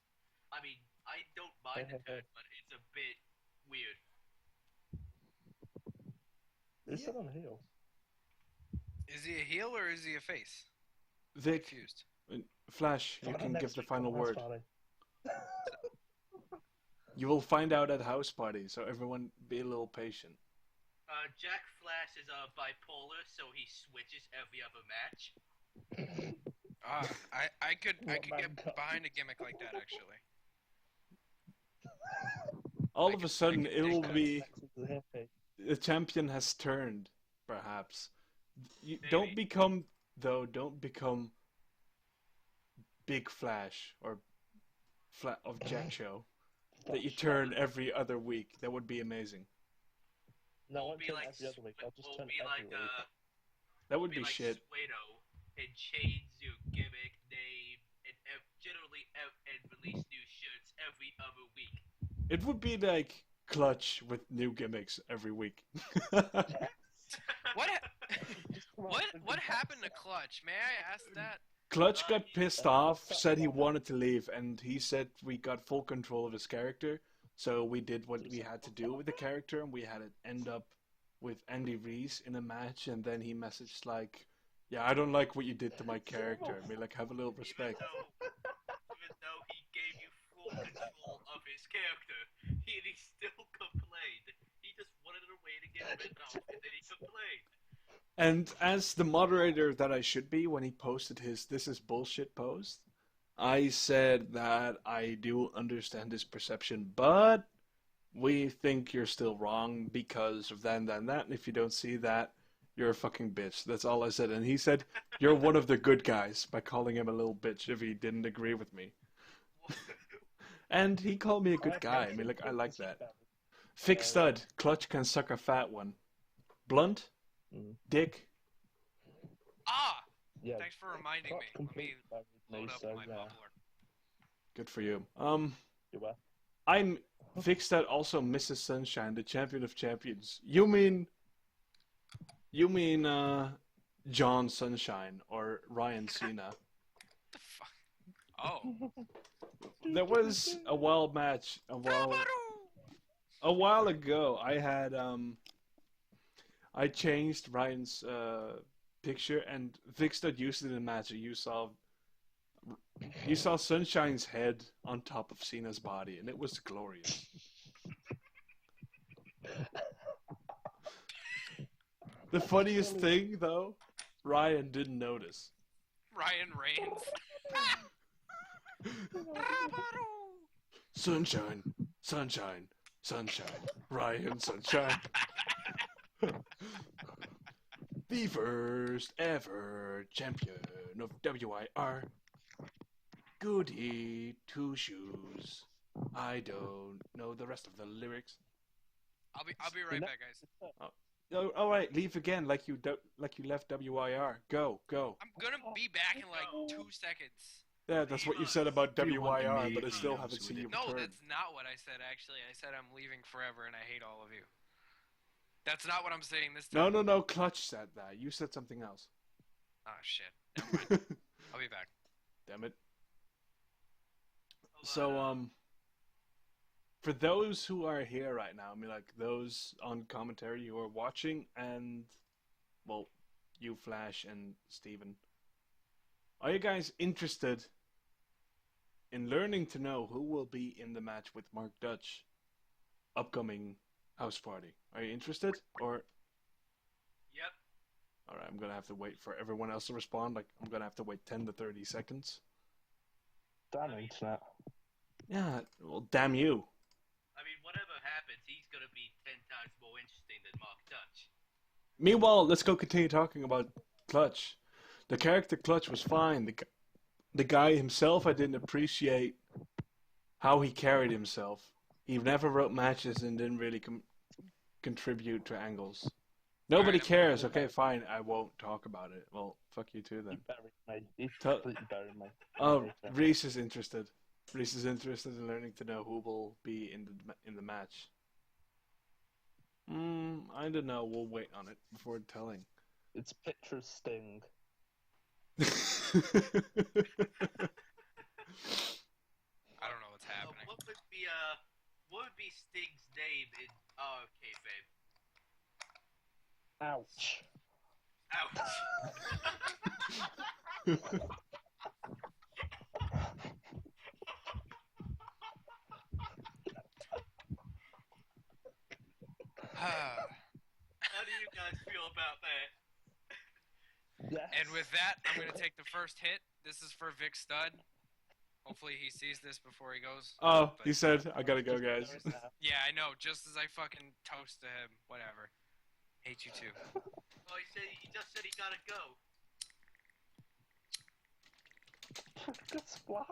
B: I mean, I don't mind the turn, but it's a bit weird.
D: Is it on heel?
C: Is he a heel or is he a face?
A: Vic,
C: Confused.
A: Flash, you
D: Find out
A: can
D: next
A: give the
D: week on
A: final
D: House
A: word.
D: Party.
A: You will find out at House Party, so everyone be a little patient.
B: Jack Flash is bipolar, so he switches every other match.
C: I could
D: What
C: get
D: man cut?
C: behind a gimmick like that actually.
A: All
C: I
A: of a
C: could-
A: sudden,
C: I could
A: it
C: dig
A: will
C: that.
A: be
D: Next week is a heel kick.
A: the champion has turned, perhaps. You
B: Maybe.
A: don't become Big Flash or Flat of Jack Show. That you turn every other week. That would be amazing.
D: No, I
B: We'll
D: won't
B: be
D: turn
B: like,
D: every other week. I'll just
B: we'll
D: turn
B: be
D: every
B: like,
D: week.
A: That would
B: be
A: be
B: like
A: shit.
B: Suedo and change your gimmick name and generally and release new shirts every other week.
A: It would be like Clutch with new gimmicks every week.
C: What?
D: Just come on,
C: What?
D: think
C: What
D: of
C: happened to Clutch? May I ask that?
A: Clutch got pissed off, said he
D: Something like
A: wanted to leave, and he said we got full control of his character, so we did what we had to do with the character, and we had it end up with Andy Reese in a match, and then he messaged like, "Yeah, I don't like what you did to my character. I mean, like, have a little respect."
B: Even though he gave you full control of his character, he still complained. He just wanted a way to get rid of, and then he complained.
A: And as the moderator that I should be when he posted his "this is bullshit" post, I said that I do understand his perception, but we think you're still wrong because of that and that and that. And if you don't see that, you're a fucking bitch. That's all I said. And he said, you're one of the good guys by calling him a little bitch if he didn't agree with me. And he called me a good guy. I mean, like, I like that. Thick stud. Clutch can suck a fat one. Blunt. Dick.
C: Ah!
D: Yeah.
C: Thanks for reminding me. Let me load up my bubbler.
A: Good for you.
D: You were.
A: I'm Thick stud also Mrs. Sunshine, the champion of champions. You mean John Sunshine or Ryan Cena?
C: What the fuck? Oh.
A: There was a wild match a while ago. I had I changed Ryan's picture, and Vic Stud used it in a match. You saw Sunshine's head on top of Cena's body, and it was glorious. The funniest thing, though, Ryan didn't notice.
C: Ryan Reigns.
A: Sunshine, sunshine, sunshine, Ryan Sunshine. The first ever champion of WIR. Goody two shoes. I don't know the rest of the lyrics.
C: I'll be right back, guys.
A: Oh, all right, leave again like you left WIR. Go.
C: I'm gonna be back in like 2 seconds.
A: Yeah, that's what you said about
F: Do you want
A: WIR, but I
F: immediately
A: still
F: announce
A: haven't
F: who
A: seen
F: it
A: you
F: is?
C: No,
A: return.
C: that's not what I said. Actually, I said I'm leaving forever and I hate all of you. That's not what I'm saying this time.
A: No. Clutch said that. You said something else.
C: Oh shit. Never mind. I'll be back.
A: Damn it. So, for those who are here right now, I mean, like, those on commentary who are watching, and, well, you, Flash, and Steven, Are you guys interested in learning to know who will be in the match with Mark Dutch upcoming house party? Are you interested? Or
B: Yep.
A: alright, I'm gonna have to wait for everyone else to respond. Like I'm gonna have to wait 10 to 30 seconds.
D: Damn internet.
A: Yeah, well damn you.
B: I mean, whatever happens, he's gonna be 10 times more interesting than Mark Dutch.
A: Meanwhile, let's go continue talking about Clutch. The character Clutch was fine. The guy himself, I didn't appreciate how he carried himself. He never wrote matches and didn't really contribute to angles. Nobody
C: Alright,
A: cares. Okay, fine. I won't talk about it. Well, fuck you too
D: He
A: then.
D: buried me. He
A: Tell-
D: completely buried me.
A: Oh, Reese is interested. Reese is interested in learning to know who will be in the match. I don't know. We'll wait on it before telling.
D: It's picture of Sting.
C: I don't know what's happening.
B: What would be Sting's name in kayfabe?
D: Ouch.
B: Ouch. How do you guys feel about that?
D: Yes.
C: And with that, I'm going to take the first hit. This is for Vic Stud. Hopefully he sees this before he goes.
A: Oh, he said, I gotta go, guys.
C: Yeah, I know. Just as I fucking toast to him. Whatever. Hate you too.
B: Oh, he just said he gotta go.
D: Good splash.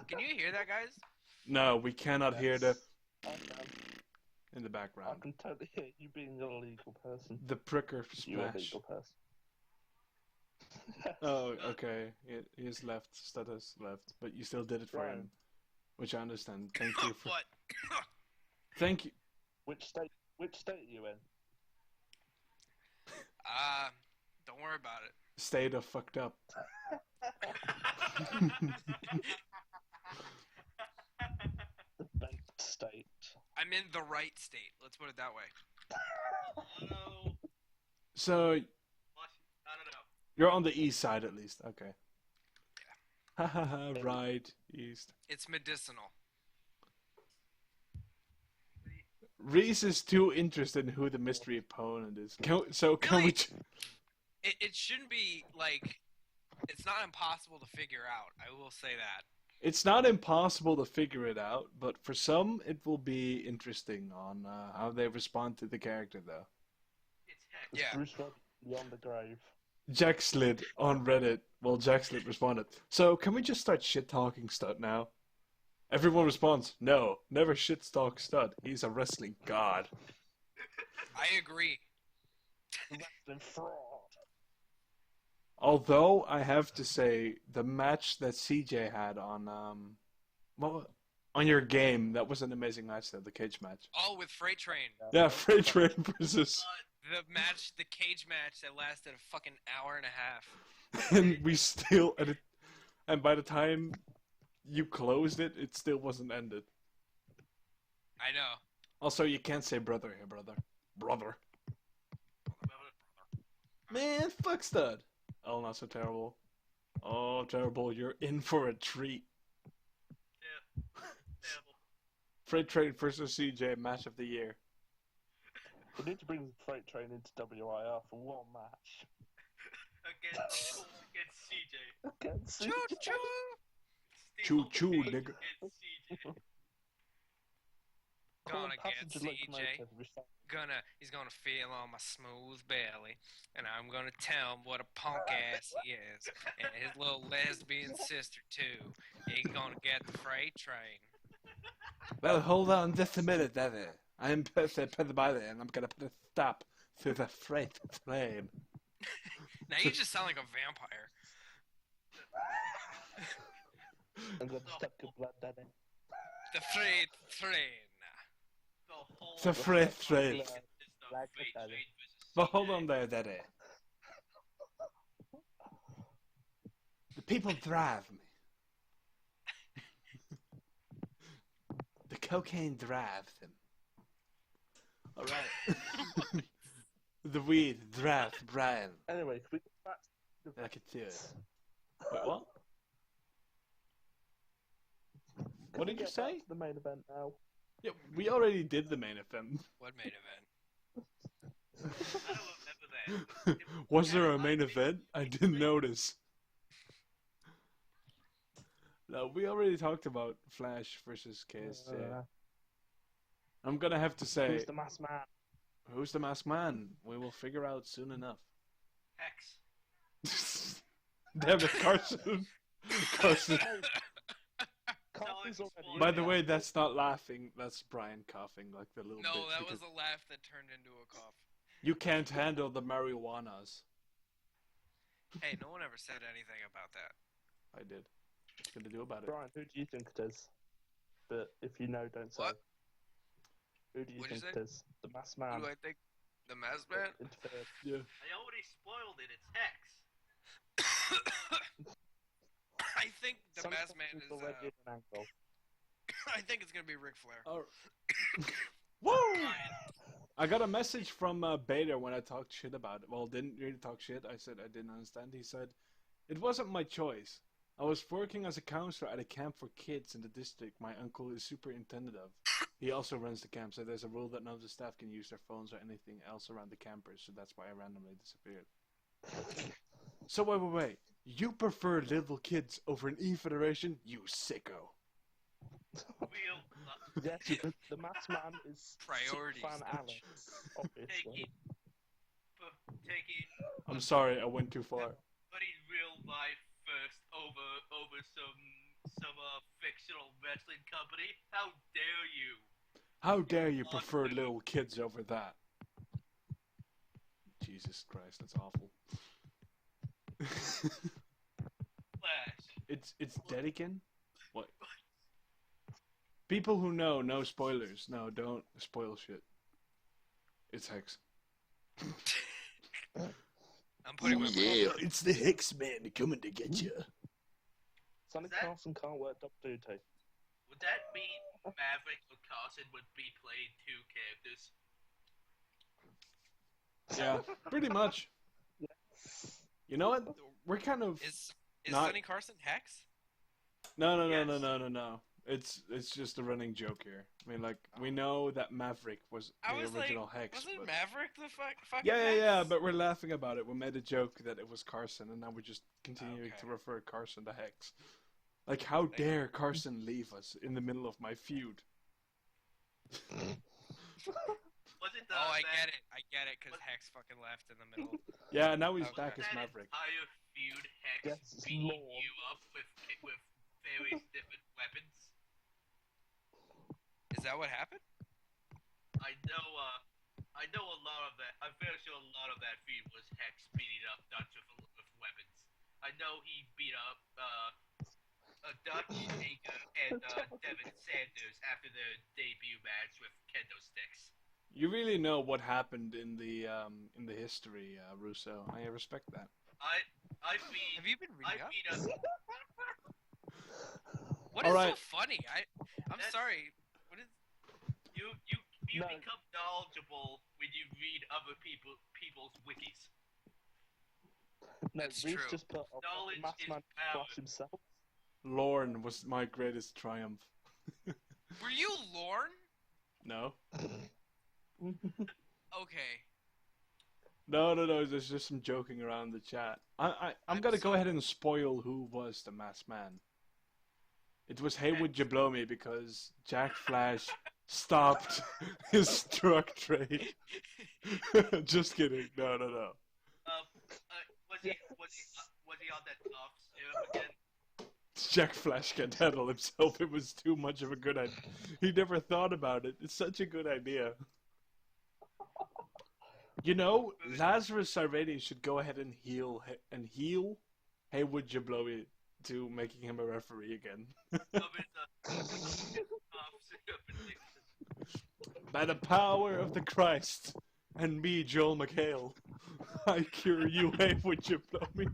C: Can you hear that, guys?
A: No, we cannot hear the
D: I can.
A: in the
D: I
A: background.
D: can totally hear you being an illegal person.
A: The pricker
D: You
A: splash.
D: illegal person.
A: Oh, okay. He is left. Status left, but you still did it for
D: Right.
A: him, which I understand. Thank you for.
C: What?
A: Thank you.
D: Which state are you in?
C: Don't worry about it.
A: Stay the fucked up.
D: The baked state.
C: I'm in the right state. Let's put it that way.
B: Oh,
A: So
B: I don't know.
A: you're on the east side at least. Okay. Hahaha. Right east.
C: It's medicinal.
A: Reese is too interested in who the mystery opponent is. Can we?
C: Really? It shouldn't be like. It's not impossible to figure out. I will say that.
A: It's not impossible to figure it out, but for some, it will be interesting on how they respond to the character, though.
B: It's heck.
D: It's
C: Yeah.
D: Bruce Roddy beyond the grave.
A: Jack Slid on Reddit. Well, Jack Slid responded. So, can we just start shit talking Stud now? Everyone responds, no, never shit talk Stud. He's a wrestling god.
C: I agree.
D: Wrestling fraud.
A: Although I have to say, the match that CJ had on on your game, that was an amazing match, though, the cage match.
C: Oh, with Freight Train.
A: Yeah, Freight Train versus.
C: The cage match that lasted a fucking hour and a half.
A: And we still, and by the time you closed it, it still wasn't ended.
C: I know.
A: Also, you can't say brother here, brother. Brother. Man, fuck Stud. Oh, not so terrible. Oh, terrible. You're in for a treat.
B: Yeah. Terrible.
A: Freight Train versus CJ, match of the year.
D: We need to bring the Freight Train into WIR for one match.
B: Against CJ.
D: Against
C: Choo choo.
A: Choo choo,
B: Steel
A: nigga.
B: Against CJ.
C: Gonna get
D: Passenger
C: CJ.
D: locomotive recycling.
C: He's gonna feel on my smooth belly, and I'm gonna tell him what a punk ass he is, and his little lesbian sister too. He's gonna get the freight train.
A: Well, hold on just a minute, Daddy. I'm perfect by there, and I'm gonna put a stop to the freight train.
C: Now you just sound like a vampire.
D: I'm gonna stop your blood, Daddy.
C: The freight train.
A: The freight train.
B: It's the
D: Like
B: freight
D: it,
B: train versus
A: But hold
B: CJ.
A: on there, Daddy. The people drive me. The cocaine drives them. Alright. The weed drives Brian.
D: Anyway, can we go back to
A: I could do it. Wait, what? What did you
D: Get back
A: say?
D: to the main event now.
A: Yeah, we already did the main event.
C: What main event?
B: I don't remember that.
A: Was there a main event? I didn't notice. No, we already talked about Flash versus KSJ. I'm gonna have to say,
D: Who's the masked man?
A: who's the masked man? We will figure out soon enough.
B: Hex.
A: Damn it, Carson. Carson.
D: Carlton's already
A: By
D: in
A: the
D: there.
A: way, that's not laughing. That's Brian coughing like the little
C: No,
A: bitch.
C: that
A: because
C: was a laugh that turned into a cough.
A: you can't handle the marijuanas.
C: Hey, no one ever said anything about that.
A: I did. What you gonna do about it?
D: Brian, who do you think it is? But if you know, don't say.
C: What?
D: Who do you
C: What'd you
D: think
C: say?
D: it is? The masked
C: Who
D: man.
C: do I think? The masked man?
D: Interfered.
A: Yeah.
B: I already spoiled it. It's Hex.
C: I think the
D: Some
C: masked man
D: people
C: is.
D: already in an angle.
C: I think it's gonna be Ric Flair.
A: Oh. Woo! I got a message from Bader when I talked shit about it. Well, didn't really talk shit. I said I didn't understand. He said, "It wasn't my choice. I was working as a counselor at a camp for kids in the district my uncle is superintendent of. He also runs the camp, so there's a rule that none of the staff can use their phones or anything else around the campers, so that's why I randomly disappeared." So wait. You prefer little kids over an E-Federation? You sicko.
B: Real
D: Yes, the masked man is
C: Priorities,
D: fan
C: bitch.
D: Alex, obviously.
B: taking
A: I'm sorry, I went too far.
B: putting real life first over some fictional wrestling company. How dare you?
A: How dare you prefer little kids over that? Jesus Christ, that's awful.
B: Flash.
A: It's Dedican? What? People who know, no spoilers. No, don't spoil shit. It's Hex.
C: I'm putting my
A: It's the Hex man coming to get you.
D: Sonny
B: Is that-
D: Carson can't work double duty.
B: Would that mean Maverick or Carson would be playing two characters?
A: Yeah, pretty much. You know what? We're kind of
C: Is
A: Not-
C: Sonny Carson Hex?
A: no. It's just a running joke here. I mean, like we know that Maverick was
C: I
A: the
C: was
A: original
C: like,
A: Hex.
C: wasn't
A: But...
C: Maverick the fucking
A: Yeah,
C: Hex?
A: but we're laughing about it. We made a joke that it was Carson, and now we're just continuing to
C: Okay.
A: refer Carson to Hex. Like, how dare Carson leave us in the middle of my feud?
B: Was it the
C: Oh, I get it, because Hex fucking left in the middle.
A: Yeah, now he's
C: Okay.
A: back as
B: that
A: Maverick.
B: entire feud Hex
D: Yes,
B: beating
D: Lord.
B: you up with various different weapons?
C: Is that what happened?
B: I know a lot of that. I'm fairly sure a lot of that feud was Hex beating up Dutch with weapons. I know he beat up Dutch, Ager, and Devin Sanders after their debut match with kendo sticks.
A: You really know what happened in the history, Russo. I respect that.
B: I beat
C: Have you been
B: I
C: reading up?
B: beat up
C: What is
A: Alright.
C: so funny? I'm
B: That's-
C: sorry. What is?
B: you
D: No.
B: become knowledgeable when you read other people's wikis.
D: No,
C: That's
D: Reese
C: true.
D: just put up
B: Knowledge
D: the masked
B: is
D: man
B: power.
D: Flash himself.
A: Lorne was my greatest triumph.
C: Were you Lorne?
A: No?
C: Okay.
A: No. There's just some joking around in the chat. I'm
C: I'm
A: gonna go
C: so-
A: ahead and spoil who was the masked man. It was Hey Would You Blow Me because Jack Flash stopped his drug trade. Just kidding. No.
B: Was he on that tough syrup again?
A: Jack Flash can't handle himself. It was too much of a good idea. He never thought about it. It's such a good idea. You know, Lazarus Sarvadian should go ahead and heal. Hey, would you blow me to making him a referee again?
B: Of his tough syrup addiction.
A: By the power of the Christ and me, Joel McHale, I cure you. Hey, would you blow me?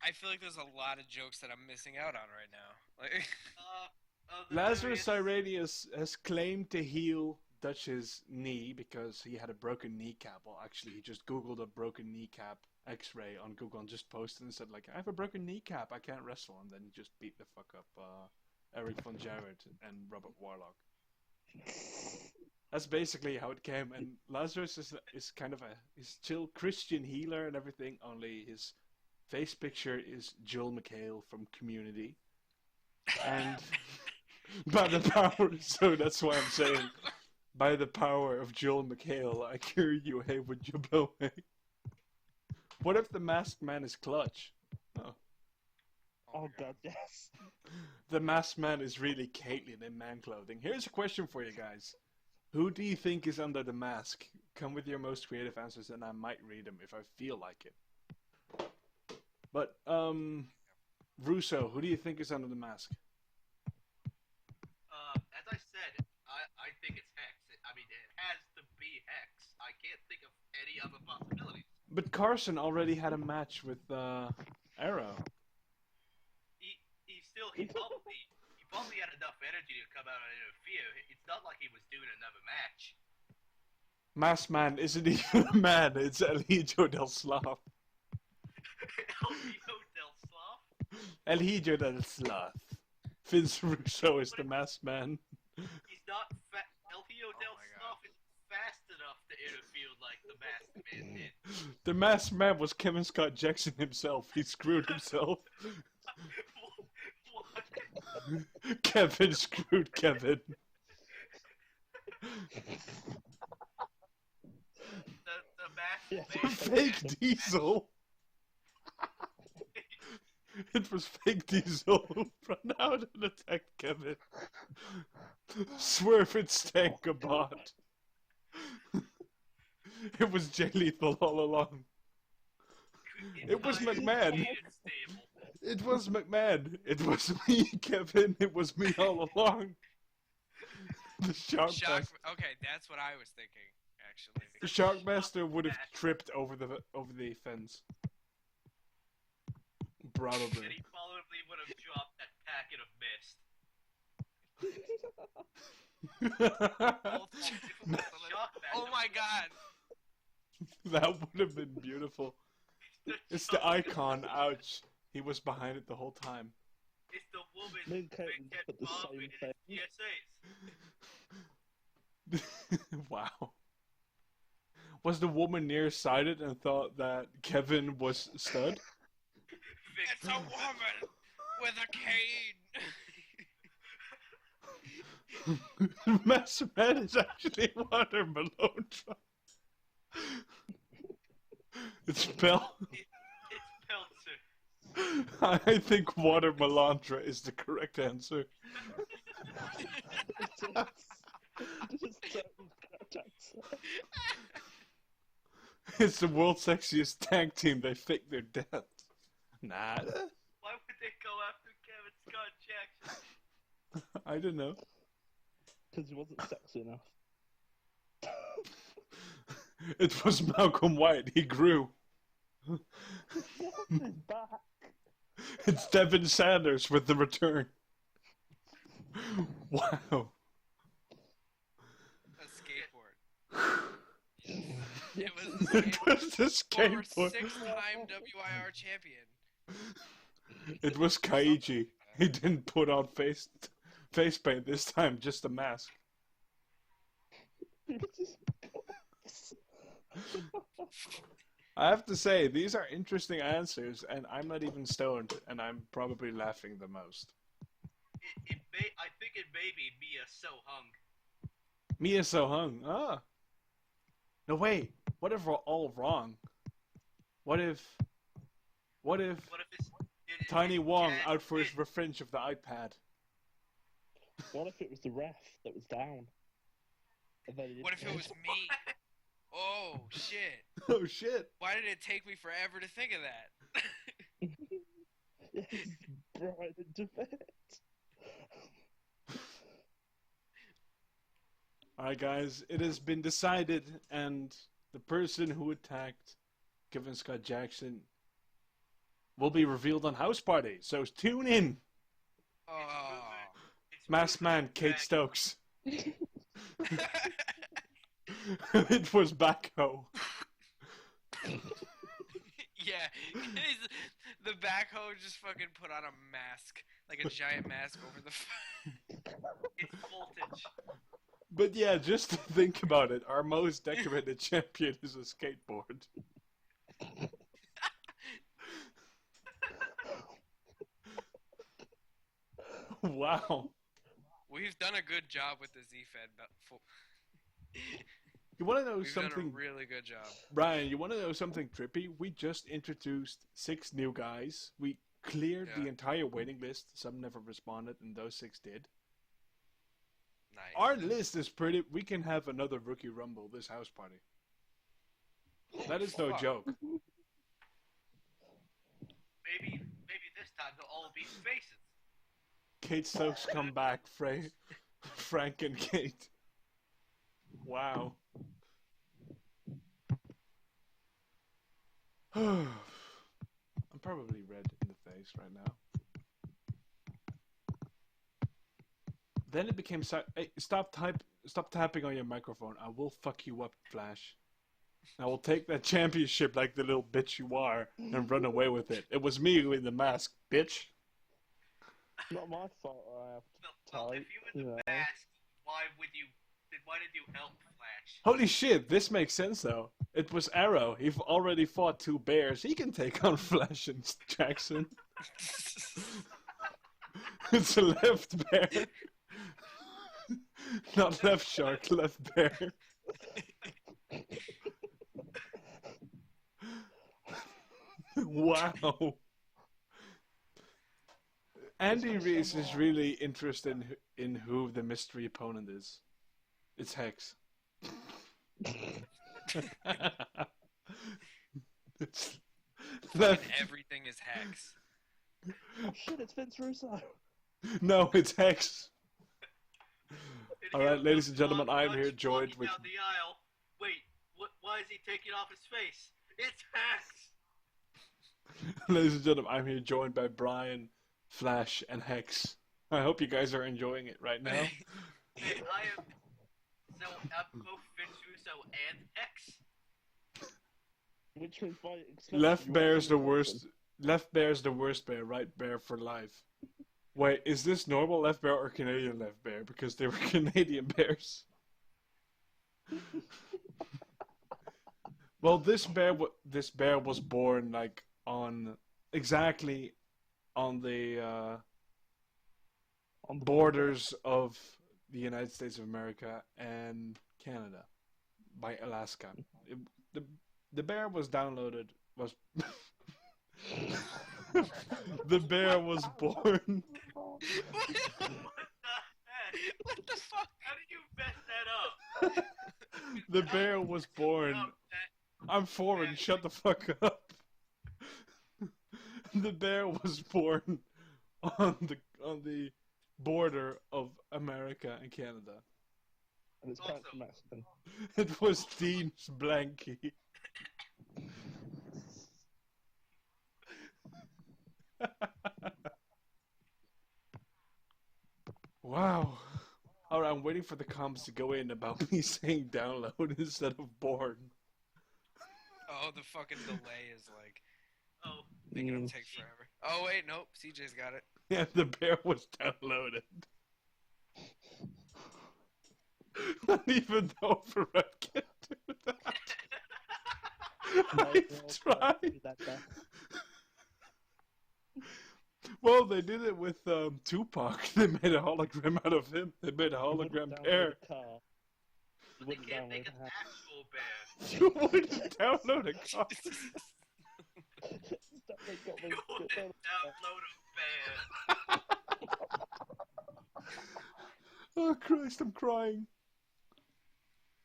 C: I feel like there's a lot of jokes that I'm missing out on right now. Like,
B: The
A: Lazarus
B: various-
A: Sarvadian has claimed to heal touch his knee because he had a broken kneecap. Well, actually, he just Googled a broken kneecap X-ray on Google and just posted and said like, "I have a broken kneecap. I can't wrestle." And then he just beat the fuck up Eric von Jarrett and Robert Warlock. That's basically how it came. And Lazarus is kind of he's chill Christian healer and everything. Only his face picture is Joel McHale from Community. And by the power, so that's why I'm saying, by the power of Joel McHale, I carry you away when you blow me. What if the masked man is Clutch?
D: Oh god, yes.
A: The masked man is really Caitlyn in man clothing. Here's a question for you guys. Who do you think is under the mask? Come with your most creative answers and I might read them if I feel like it. But, Russo, who do you think is under the mask?
B: As I said, I think it's Hex. I mean, it has to be Hex. I can't think of any other possibilities.
A: But Carson already had a match with Arrow.
B: He probably had enough energy to come out and interfere. It's not like he was doing another match.
A: Masked man isn't even a man. It's Eligio del Slav.
B: Elvio del Slav?
A: Eligio del Slav. Vince Russo is the masked man.
B: He's not Elvio del Slav is fast enough to interfere like the masked man did.
A: The masked man was Kevin Scott Jackson himself. He screwed himself.
B: What?
A: Kevin screwed Kevin.
B: The masked man.
A: Fake Diesel. It was Fake Diesel who ran out and attacked Kevin. Swerve and Stank-a-bot. It was Jay Lethal all along. It was McMahon. It was McMahon. It was me, Kevin. It was me all along. The Sharkmaster.
C: Okay, that's what I was thinking, actually.
A: The Sharkmaster would have tripped over the fence. Probably.
B: And he probably would have dropped that packet of mist.
C: Oh my god!
A: That would have been beautiful. It's the icon. Ouch. He was behind it the whole time.
B: It's the woman
D: Me and Kate
B: that
D: put the
B: Bob
D: same
B: in
D: thing.
B: PSAs.
A: Wow. Was the woman nearsighted and thought that Kevin was stud?
C: It's a woman with a cane!
A: Master Man is actually Water Malone. It's spelled.
B: It's Peltzer.
A: I think Water Melandra is the correct answer. It's the world's sexiest tag team. They fake their death. Nah.
B: Why would they go after Kevin Scott Jackson?
A: I don't know.
D: Because he wasn't sexy enough.
A: It was Malcolm White. He grew.
D: He's back.
A: It's Devin Sanders with the return. Wow.
C: A skateboard. It was the
A: It was the
C: former
A: skateboard.
C: 6-time WIR champion.
A: It was Kaiji. He didn't put on face paint this time, just a mask. I have to say, these are interesting answers, and I'm not even stoned, and I'm probably laughing the most.
B: I think it may be Mia So Hung.
A: Mia So Hung. Ah. No, wait. What if we're all wrong? What if
B: What if it's
A: Tiny Wong
B: Jazz
A: out for his
B: Pitt?
A: revenge of the iPad?
D: What if it was the ref that was down? And then he
C: What if it
D: didn't-
C: was me? Oh, shit.
A: Oh shit.
C: Why did it take me forever to think of that?
D: Yes, Brian DeVitt.
A: Alright guys, it has been decided, and the person who attacked Kevin Scott Jackson will be revealed on House Party, so tune in!
C: Oh.
B: It's
A: Masked
B: Ruben
A: Man, Kate
B: Jack-
A: Stokes. It was backhoe.
C: Yeah, the backhoe just fucking put on a mask, like a giant mask over the.
B: It's voltage.
A: But yeah, just to think about it, our most decorated champion is a skateboard. Wow.
C: We've done a good job with the Z-Fed.
A: You want to know
C: We've done a
A: something,
C: really good job.
A: Brian? You want to know something trippy? We just introduced 6 new guys. We cleared the
C: Yeah.
A: entire waiting list. Some never responded, and those 6 did.
C: Nice.
A: Our list is pretty. We can have another rookie rumble this house party. That is no
C: Fuck.
A: joke.
B: Maybe this time they'll all be faces.
A: Kate Stokes come back. Frank and Kate. Wow. I'm probably red in the face right now. Then it became hey, stop tapping on your microphone. I will fuck you up, Flash. I will take that championship like the little bitch you are and run away with it. It was me in the mask, bitch.
D: Not my fault. I have
B: Well,
D: tight.
B: if you were the mask, why did you help Flash?
A: Holy shit, this makes sense though. It was Arrow. He already fought 2 bears. He can take on Flash and Jackson. It's a left bear. Not left shark, left bear. Wow. Andy Reese is really interested in who the mystery opponent is. It's Hex. It's left.
C: Everything is Hex.
D: Oh shit! It's Vince Russo.
A: No, it's Hex.
B: And
A: All
B: here
A: right, ladies and
B: comes
A: gentlemen,
B: Bob
A: I am here
B: Dutch
A: joined
B: walking
A: with.
B: down the aisle. Wait, why is he taking off his face? It's Hex.
A: Ladies and gentlemen, I'm here joined by Brian, Flash, and Hex. I hope you guys are enjoying it right now.
B: And I am both Vince Russo and Hex.
D: Which means by extension,
A: Left
D: you
A: bear's the
D: actually
A: worst. Left bear's the worst bear. Right bear for life. Wait, is this normal left bear or Canadian left bear? Because they were Canadian bears. Well, this bear was born like exactly on the
D: on the
A: borders of the United States of America and Canada by Alaska. The bear was downloaded was the bear was born.
B: What the heck?
C: What the fuck?
B: How did you mess that up?
A: The bear was born. I'm foreign. Shut the fuck up. The bear was born on the border of America and Canada.
D: And it's parents are Mexican.
A: It was Dean's Blanky. Wow. Alright, I'm waiting for the comments to go in about me saying download instead of born.
C: Oh, the fucking delay is like
B: Oh,
C: making it take forever. Oh wait, nope. CJ's got it.
A: Yeah, the bear was downloaded. Not even though Red can do that. I've tried. Well, they did it with Tupac. They made a hologram out of him. They made a hologram bear.
D: You
B: they
D: wouldn't
B: can't make
D: download
B: an
D: a
B: actual bear.
A: You wouldn't download a car.
B: You wouldn't download a bear.
A: Oh Christ, I'm crying.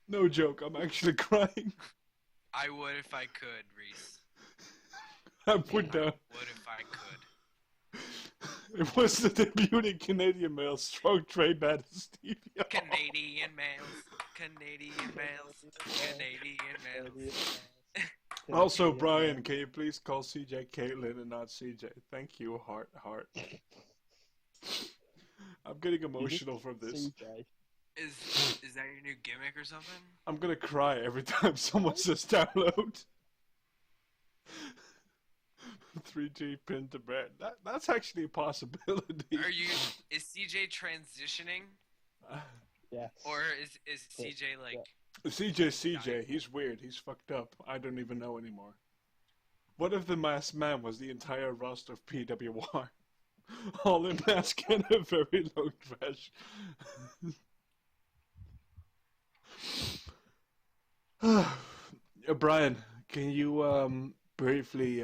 A: No joke, I'm actually crying.
C: I would if I could, Reese.
A: I would
C: I would if I could.
A: It was the debuting Canadian male strong Trey Bad Stevie.
C: Canadian males. Canadian males. Canadian males.
A: Also, Brian, can you please call CJ Caitlin and not CJ? Thank you, heart. I'm getting emotional from this.
D: CJ.
C: Is that your new gimmick or something?
A: I'm gonna cry every time someone says download. 3G pin to Brett. That's actually a possibility.
C: Is CJ transitioning?
D: Yes.
C: Or is CJ like...
A: CJ, he's weird. He's fucked up. I don't even know anymore. What if the masked man was the entire roster of PWR? All in mask and a very low thresh. Brian, can you briefly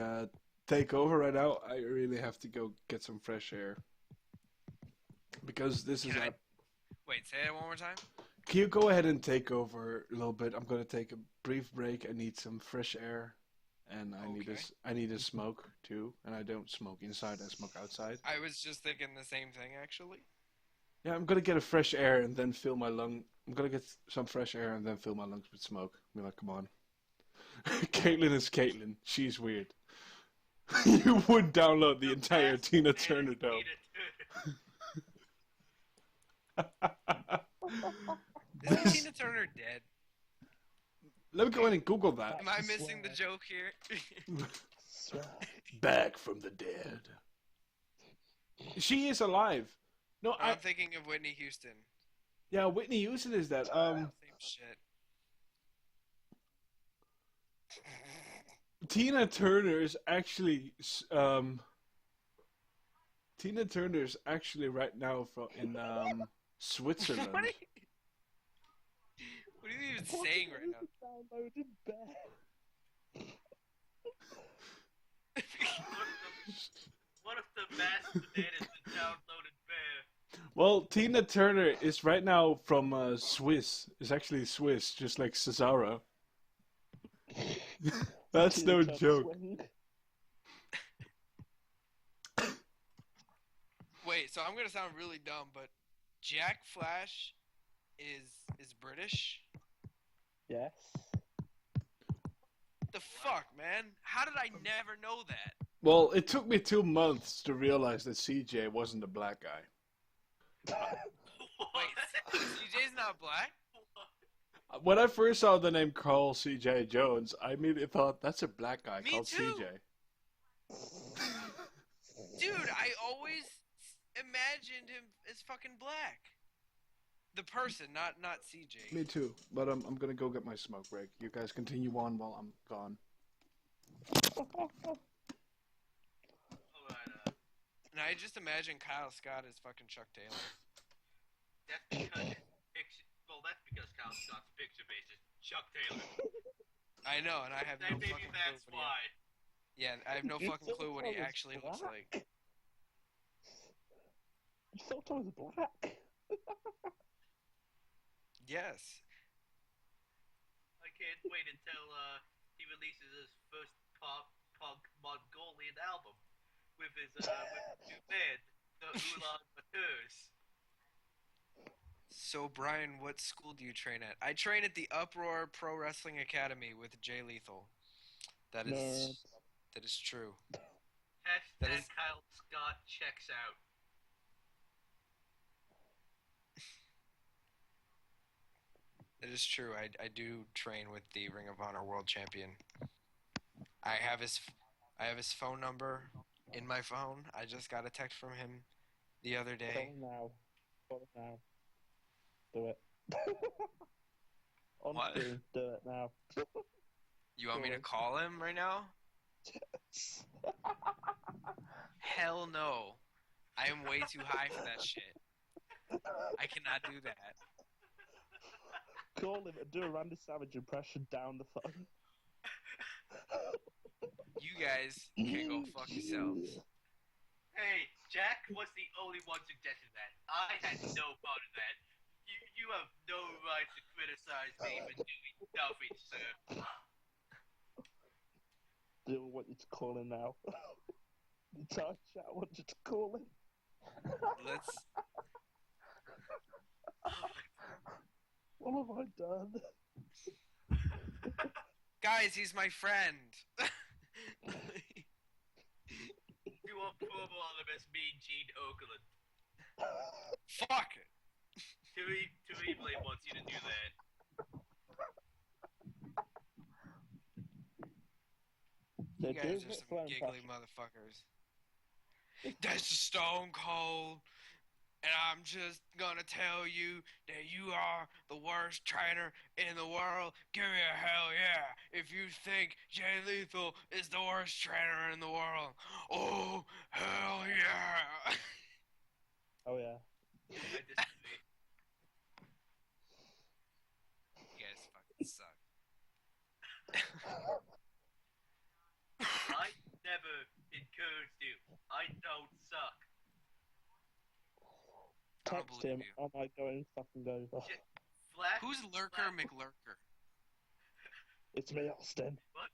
A: take over right now? I really have to go get some fresh air. Because this is...
C: Wait, say that one more time?
A: Can you go ahead and take over a little bit? I'm going to take a brief break. I need some fresh air. And I need to smoke too. And I don't smoke inside, I smoke outside.
C: I was just thinking the same thing, actually.
A: Yeah, I'm going to get a fresh air and then fill my lung. I'm going to get some fresh air and then fill my lungs with smoke. Be like, come on. Caitlyn is Caitlyn. She's weird. You would download the entire Tina Turner though.
C: Is Tina Turner dead?
A: Let me go ahead and Google that.
C: Am I missing the joke here?
A: Back from the dead. She is alive. No,
C: I'm thinking of Whitney Houston.
A: Yeah, Whitney Houston is that.
C: Same shit.
A: Tina Turner's actually Tina Turner's actually right now in Switzerland.
C: What are you even saying right now?
D: Downloaded bear.
B: What if the masked man is the downloaded bear?
A: Well, Tina Turner is right now from Swiss. It's actually Swiss, just like Cesaro. That's no joke.
C: Wait, so I'm gonna sound really dumb, but Jack Flash is British?
D: Yes.
C: The fuck, man? How did I never know that?
A: Well, it took me 2 months to realize that CJ wasn't a black guy.
C: Wait, CJ's not black?
A: When I first saw the name Carl CJ Jones, I immediately thought, that's a black guy
C: Me
A: called
C: too.
A: CJ.
C: Dude, I always imagined him as fucking black. The person, not CJ.
A: Me too, but I'm gonna go get my smoke break. You guys continue on while I'm gone.
C: And I just imagine Kyle Scott as fucking Chuck Taylor.
B: That's because that's because Kyle Scott's picture base is Chuck Taylor.
C: I know, and I have no
B: Maybe
C: fucking
B: that's
C: clue.
B: why.
C: Yeah, I have no fucking clue what he actually looks like.
D: You thought I was black?
C: Yes.
B: I can't wait until he releases his first punk Mongolian album with his new band, the Ulan Baturs.
C: So, Brian, what school do you train at? I train at the Uproar Pro Wrestling Academy with Jay Lethal. That is true.
B: Hashtag Kyle Scott checks out.
C: It is true. I do train with the Ring of Honor World Champion. I have his phone number in my phone. I just got a text from him the other day.
D: Call him now. Call him now. Do it. On
C: What?
D: screen. Do it now.
C: You want me to call him right now? Hell no. I am way too high for that shit. I cannot do that.
D: Call him and do a Randy Savage impression down the phone.
C: You guys can go fuck yourselves.
B: Hey, Jack was the only one suggesting that. I had no part of that. You have no right to criticize me for doing nothing, sir.
D: Do I want you to call him now? Entire chat, I want you to call him.
C: Let's...
D: What have I done?
C: Guys, he's my friend.
B: You want promo on him as Mean Gene Okerlund.
C: Fuck it.
B: Too Blade wants you to do that.
C: You
D: They do
C: guys are
D: hit
C: some
D: flow
C: giggly
D: impression.
C: motherfuckers. That's Stone Cold, and I'm just gonna tell you that you are the worst trainer in the world. Give me a hell yeah if you think Jay Lethal is the worst trainer in the world. Oh, hell yeah.
D: Oh yeah.
B: I disagree.
C: You guys fucking suck.
B: I never encouraged you. I don't suck.
C: I don't
D: Text
C: believe
D: him.
C: you.
D: Am I going fucking over?
B: Flash.
C: Who's Lurker McLurker?
D: It's me, Austin.
B: What?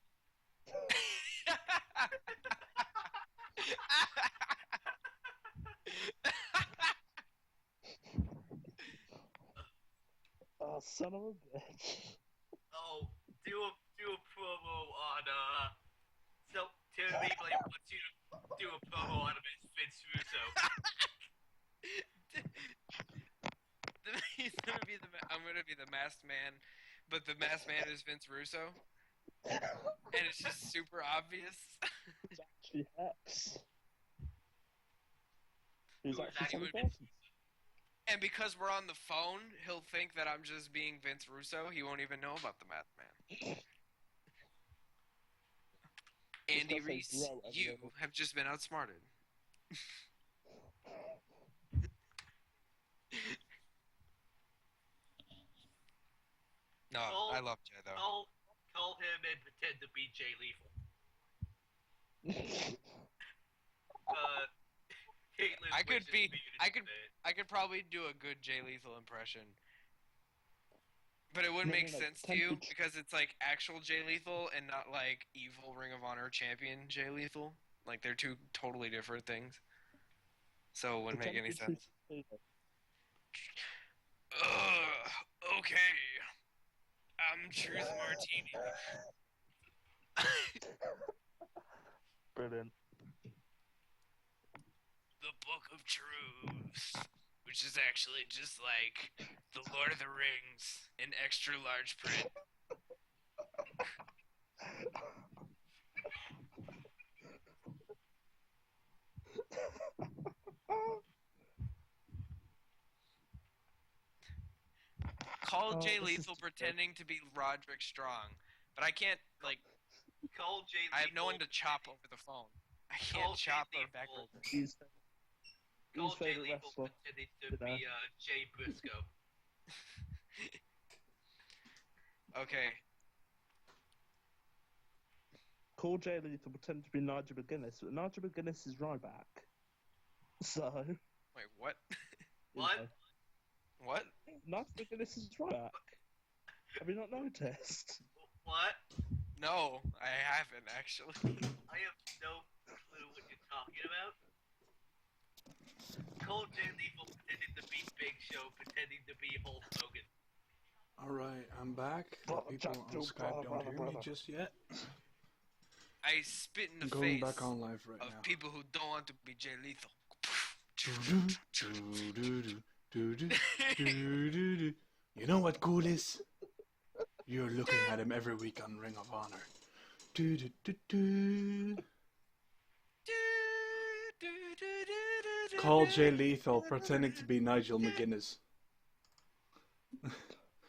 D: Oh, son of a bitch.
B: Oh, do a promo on So Terry Blade wants you to do a promo on him as Vince Russo.
C: He's gonna be I'm gonna be the masked man, but the masked man is Vince Russo, and it's just super obvious.
D: It's actually Hex. He's
B: Who is
D: actually
B: actually
D: Tommy Carson.
C: And because we're on the phone, he'll think that I'm just being Vince Russo. He won't even know about the masked man. Andy
D: gotta say
C: Reese,
D: bro every
C: you
D: little.
C: have just been outsmarted. No, I love Jay though.
B: Call him and pretend to be Jay Lethal. Caitlin
C: I could
B: wishes
C: be-
B: for you to
C: I
B: do
C: could-
B: that.
C: I could probably do a good Jay Lethal impression. But it wouldn't
D: No,
C: make
D: no, no,
C: sense to you
D: pretend to-
C: because it's like actual Jay Lethal and not like evil Ring of Honor champion Jay Lethal. Like they're two totally different things. So it wouldn't make any
D: Pretend
C: sense.
D: to be
C: Okay. I'm Truth Martini.
D: Brilliant.
C: The Book of Truths, which is actually just like The Lord of the Rings in extra large print. Call
D: Oh,
C: Jay
D: this is
C: Lethal
D: stupid.
C: pretending to be Roderick Strong, but I can't like.
B: Call Jay Lethal.
C: I have no one to chop over the phone. I can't
B: Call Jay
C: chop her
B: Lethal.
C: backwards.
D: He's
B: Call Jay
D: favourite
B: Lethal
D: wrestler.
B: pretending to
D: You know.
B: be Jay Briscoe.
C: Okay.
D: Call Jay Lethal pretend to be Nigel McGuinness, but Nigel McGuinness is Ryback. So,
C: Wait, what?
D: you
B: What?
D: know,
C: What?
D: Nigel McGuinness is Ryback. Have you not noticed?
B: What?
C: No, I haven't actually.
B: I have no clue what you're talking about. Call Jay Lethal pretending to be Big Show, pretending to be Hulk Hogan.
A: Alright, I'm back.
D: Brother,
A: People
D: Jack,
A: on
D: Joe,
A: Skype don't hear me
D: brother.
A: just yet.
C: I spit in
A: I'm
C: the
A: going
C: face
A: back on live right
C: of
A: now.
C: people who don't want to be Jay Lethal.
A: You know what cool is? You're looking at him every week on Ring of Honor. Call Jay Lethal pretending to be Nigel McGuinness.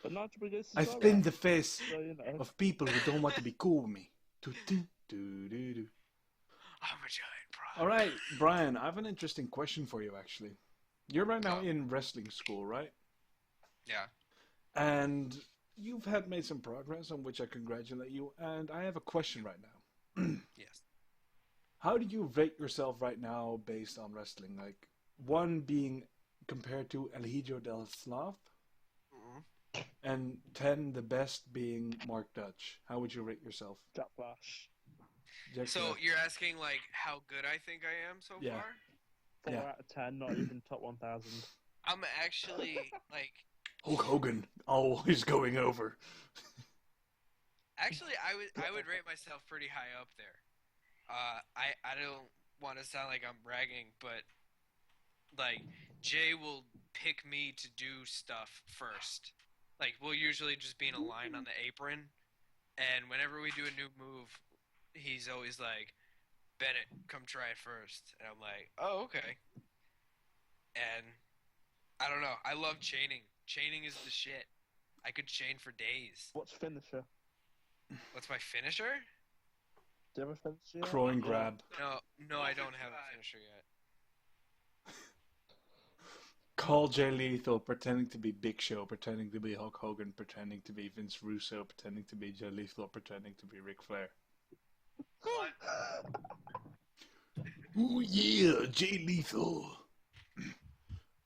D: But Nigel McGuinness is
A: I
D: Ryback.
A: spin the face
D: So, you know.
A: of people who don't want to be cool with me.
C: I'm a giant problem.
A: Alright, Brian, I have an interesting question for you actually. You're right now
C: Yeah.
A: in wrestling school, right?
C: Yeah.
A: And you've had made some progress on which I congratulate you, and I have a question right now.
C: Yes.
A: How do you rate yourself right now based on wrestling? Like, 1 being compared to El Hijo del Slav, and 10 the best being Mark Dutch. How would you rate yourself?
D: Jack Flash.
A: Jack
C: So
A: Black.
C: you're asking like how good I think I am so
A: Yeah.
C: far?
D: 4
A: Yeah.
D: out of 10, not even top 1,000.
C: I'm actually like
A: Hulk Hogan, always going over.
C: actually I would rate myself pretty high up there. I don't want to sound like I'm bragging, but like Jay will pick me to do stuff first. Like, we'll usually just be in a line on the apron, and whenever we do a new move, he's always like, Bennett, come try it first. And I'm like, oh, okay. And I don't know. I love chaining. Chaining is the shit. I could chain for days.
D: What's finisher?
C: What's my finisher?
D: Do you have a finisher yet?
A: Groin grab.
C: No, I don't have a finisher yet.
A: Call Jay Lethal, pretending to be Big Show, pretending to be Hulk Hogan, pretending to be Vince Russo, pretending to be Jay Lethal, pretending to be Ric Flair. Oh yeah, Jay Lethal.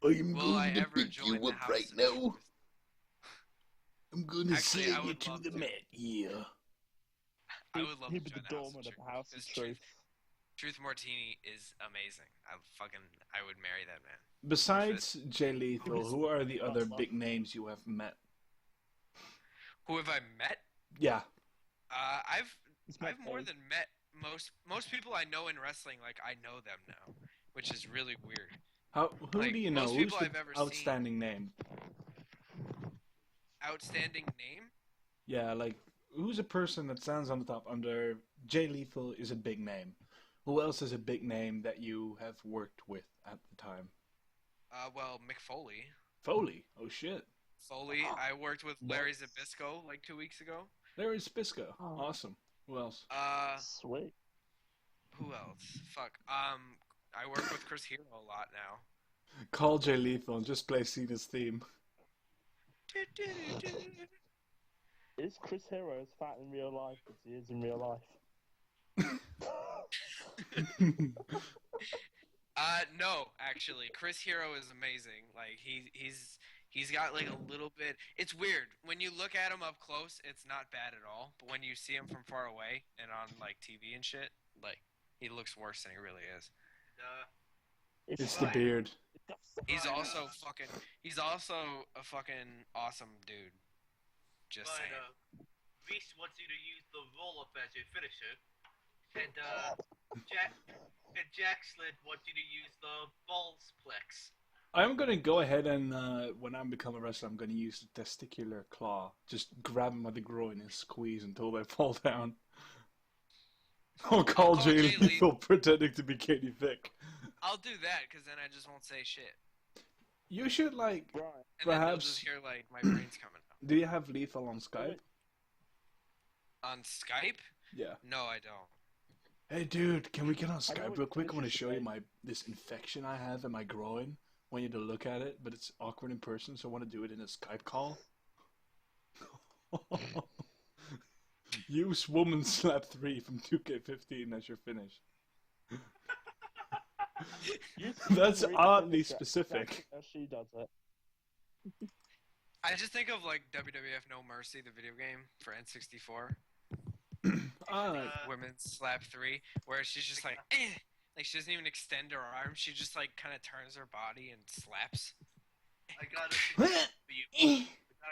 A: I'm going to pick you up right now. I'm going to send you to the mat, yeah.
C: I would love
D: He'd
C: to
D: be the
C: join the House
D: doorman
C: of
D: of the House of
C: Truth.
D: Truth.
C: Truth Martini is amazing. I would marry that man.
A: Besides Jay Lethal, who are the other big names you have met?
C: Who have I met?
A: Yeah.
C: I've more than met most people I know in wrestling. Like, I know them now, which is really weird.
A: Who
C: Like,
A: do you know?
C: most
A: Who's
C: people
A: the
C: I've ever
A: outstanding name?
C: Outstanding name?
A: Yeah, like, who's a person that stands on the top under Jay Lethal is a big name? Who else is a big name that you have worked with at the time?
C: Well, Mick Foley.
A: Foley. Oh shit.
C: Foley. I worked with Larry Zbyszko like 2 weeks ago.
A: Larry Zbyszko. Awesome. Who else?
D: Sweet.
C: Who else? Fuck. I work with Chris Hero a lot now.
A: Call Jay Lethal and just play Cena's theme.
D: Is Chris Hero as fat in real life as he is in real life?
C: No, actually, Chris Hero is amazing. Like, he's got like a little bit. It's weird when you look at him up close. It's not bad at all, but when you see him from far away and on like TV and shit, like, he looks worse than he really is.
A: It's the beard.
C: He's also a fucking awesome dude. Just saying.
B: Reese wants you to use the roll-up as your finisher, and Jack Slid wants you to use the balls plex.
A: I'm gonna go ahead and when I become a wrestler, I'm gonna use the testicular claw. Just grab them by the groin and squeeze until they fall down. I'll call Jay Lethal pretending to be Katie Vick.
C: I'll do that because then I just won't say shit.
A: You should like
C: And
A: perhaps.
C: then you'll just hear like my brain's coming out.
A: Do you have Lethal on Skype?
C: On Skype?
A: Yeah.
C: No, I don't.
A: Hey dude, can we get on Skype real quick? I want to
D: finishes
A: show you
D: today.
A: this infection I have in my groin. I want you to look at it, but it's awkward in person, so I want to do it in a Skype call. Use Woman Slap 3 from 2K15 as your finish. That's oddly specific.
D: She does it.
C: I just think of like WWF No Mercy, the video game for N64. Women's Slap 3, where she's just like, eh! Like, she doesn't even extend her arm. She just like kind of turns her body and slaps.
B: I got a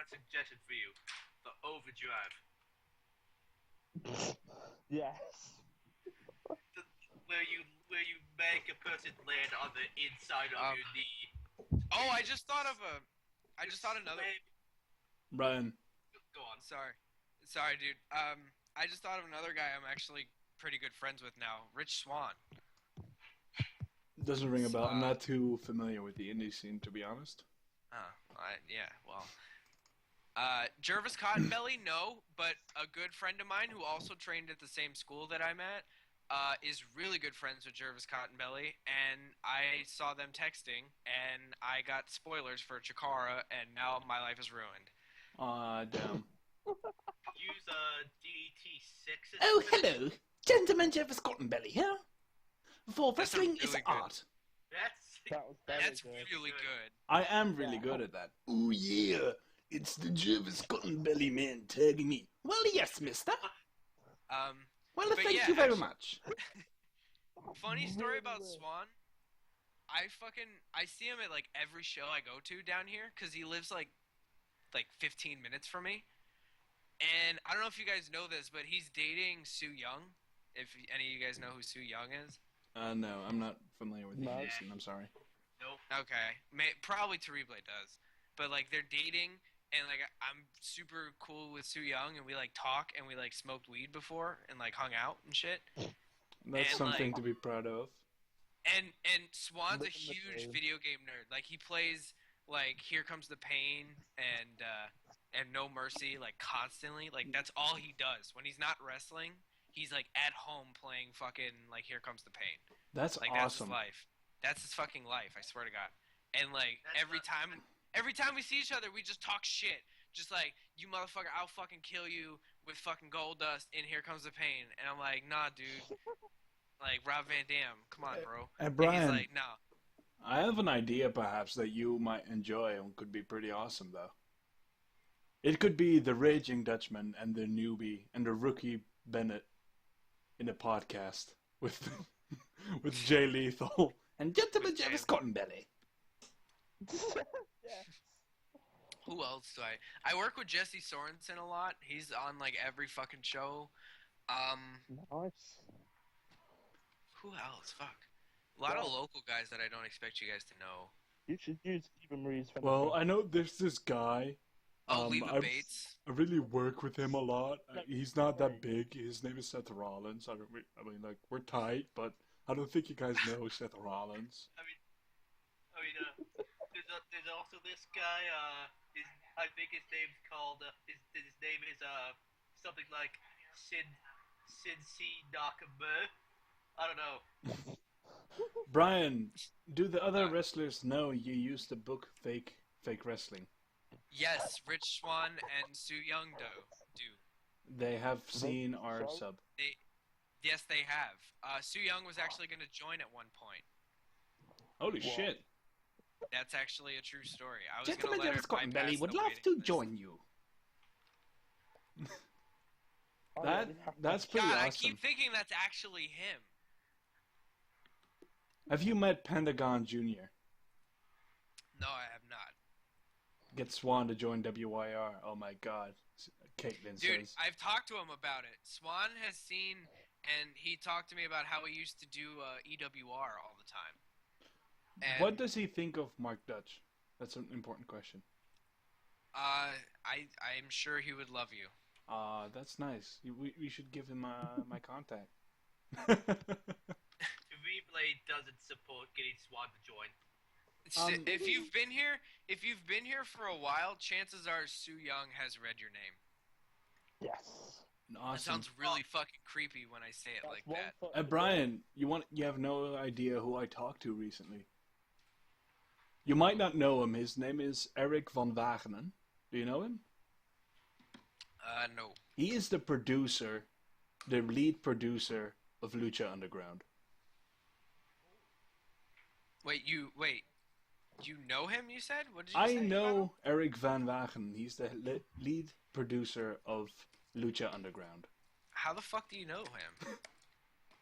B: suggestion for you. The overdrive.
C: Uh,
D: Yes.
B: Where you make a person land on the inside of your knee.
C: Oh, I just thought another.
A: Brian.
B: Go on.
C: Sorry, dude. I just thought of another guy I'm actually pretty good friends with now, Rich Swann.
A: Doesn't ring a bell. I'm not too familiar with the indie scene, to be honest.
C: Yeah, well. Jervis Cottonbelly, no, but a good friend of mine who also trained at the same school that I'm at is really good friends with Jervis Cottonbelly, and I saw them texting, and I got spoilers for Chikara, and now my life is ruined.
A: Damn.
B: Use DDT6.
A: Oh, hello. Gentleman Jervis Cottonbelly here. For wrestling is
C: really good.
A: art.
C: That's really good.
A: I am really good at that. Oh, yeah. It's the Jervis Cottonbelly man tagging me. Well, yes, mister. Well,
C: But
A: thank
C: yeah,
A: you very
C: actually-
A: much.
C: Funny story about Swan. I see him at like every show I go to down here because he lives like 15 minutes from me. And I don't know if you guys know this, but he's dating Sue Young. If any of you guys know who Sue Young is.
A: No, I'm not familiar with the
D: No.
A: indie scene. I'm sorry.
B: Nope.
C: Okay, probably Terrible does, but like they're dating, and like I'm super cool with Soo Young, and we like talk, and we like smoked weed before, and like hung out and shit,
A: That's
C: and
A: something
C: like
A: to be proud of.
C: and Swan's a
D: Living the
C: huge
D: dream.
C: video game nerd. Like he plays like Here Comes the Pain and No Mercy like constantly. Like that's all he does when he's not wrestling. He's like at home playing fucking like Here Comes the Pain.
A: That's
C: Like that's his
A: awesome.
C: life. That's his fucking life. I swear to God. And like
B: That's
C: every time we see each other, we just talk shit. Just like you motherfucker, I'll fucking kill you with fucking gold dust. And Here Comes the Pain. And I'm like, nah, dude. Like Rob Van Dam, come on, bro.
A: And
C: And
A: Brian,
C: he's like, no.
A: I have an idea perhaps that you might enjoy and could be pretty awesome though. It could be the Raging Dutchman and the newbie and the rookie Bennett in a podcast with with Jay Lethal and Gentleman
C: With Jay
A: James
C: Lethal.
A: Cottonbelly.
D: Yes.
C: Who else do I work with Jesse Sorensen a lot. He's on like every fucking show.
D: Nice.
C: Who else? Fuck. A lot of local guys that I don't expect you guys to know.
D: You should use Eva Marie's friend.
A: Well, I know there's this guy.
C: Oh, Leva
A: I
C: Bates.
A: really work with him a lot.
D: No,
A: He's not that
D: sorry.
A: big. His name is Seth Rollins. I mean, like we're tight, but I don't think you guys know Seth Rollins.
B: There's also this guy. I think his name's called. His name is something like Sid C. Nakamura. I don't know.
A: Brian, do the other wrestlers know you used to book fake wrestling?
C: Yes, Rich Swan and Soo Young do.
A: They have seen our
D: So?
A: sub.
C: Yes, they have. Soo Young was actually going to join at one point.
A: Holy
D: Wow.
A: shit!
C: That's actually a true story. I was
A: Gentleman
C: going to let
A: James
C: her bypass
A: Cottonbelly would
C: the
A: love
C: waiting
A: to
C: list.
A: join you.
D: I
A: That
D: really have to-
A: that's pretty
C: God, I
A: awesome.
C: keep thinking that's actually him.
A: Have you met Pentagon Jr.?
C: No, I have not.
A: Get Swan to join WYR. Oh my god. Caitlin
C: Dude,
A: says.
C: I've talked to him about it. Swan has seen, and he talked to me about how he used to do EWR all the time. And,
A: What does he think of Mark Dutch? That's an important question.
C: I'm sure he would love you.
A: That's nice. We should give him my contact.
B: Replay doesn't support getting Swan to join.
C: If you've been here for a while, chances are Soo Young has read your name.
D: Yes.
C: That
A: Awesome.
C: sounds really fucking creepy when I say it
D: That's
C: like
D: one
C: that.
D: foot
A: And Brian, you have no idea who I talked to recently. You might not know him. His name is Eric van Wagenen. Do you know him?
C: No.
A: He is the producer, the lead producer of Lucha Underground.
C: Wait, you know him? You said? What did you
A: I
C: say? about him?
A: know Eric van Wagenen. He's the lead producer of Lucha Underground.
C: How the fuck do you know him?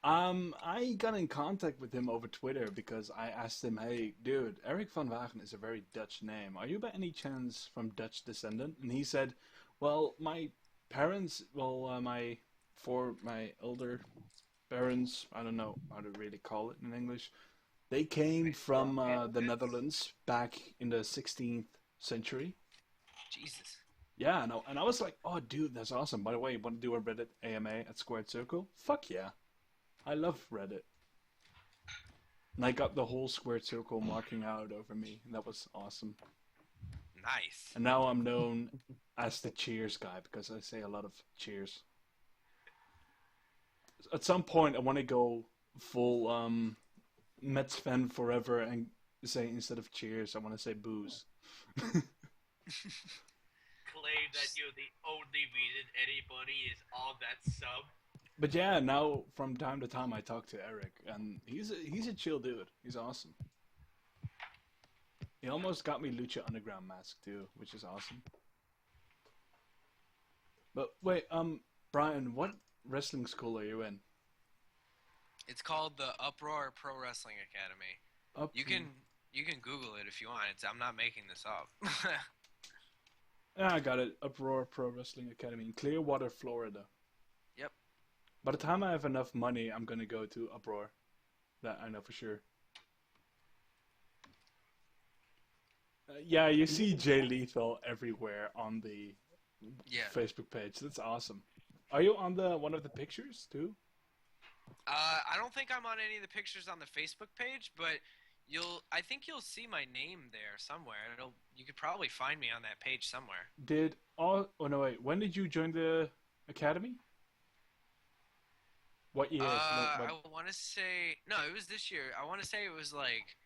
A: I got in contact with him over Twitter because I asked him, "Hey, dude, Eric van Wagenen is a very Dutch name. Are you by any chance from Dutch descendant?" And he said, "Well, my parents, my elder parents, I don't know how to really call it in English. They came from the Netherlands back in the 16th century."
C: Jesus.
A: Yeah, no, and I was like, "Oh, dude, that's awesome. By the way, you want to do a Reddit AMA at Squared Circle? Fuck yeah. I love Reddit." And I got the whole Squared Circle marking out over me, and that was awesome.
C: Nice.
A: And now I'm known as the Cheers guy because I say a lot of cheers. At some point, I want to go full Mets fan forever and say instead of cheers, I want to say booze.
B: Claim that you're the only reason anybody is on that sub.
A: But yeah, now from time to time I talk to Eric, and he's a chill dude. He's awesome. He almost got me Lucha Underground mask too, which is awesome. But wait, Brian, what wrestling school are you in?
C: It's called the Uproar Pro Wrestling Academy. You can Google it if you want. I'm not making this up.
A: Yeah, I got it. Uproar Pro Wrestling Academy in Clearwater, Florida.
C: Yep.
A: By the time I have enough money, I'm gonna go to Uproar. That I know for sure. Yeah, you see Jay Lethal everywhere on the
C: Yeah.
A: Facebook page. That's awesome. Are you on the one of the pictures too?
C: I don't think I'm on any of the pictures on the Facebook page, but I think you'll see my name there somewhere. You could probably find me on that page somewhere.
A: Oh no, wait. When did you join the academy? What year?
C: I want to say no, it was this year. I want to say it was like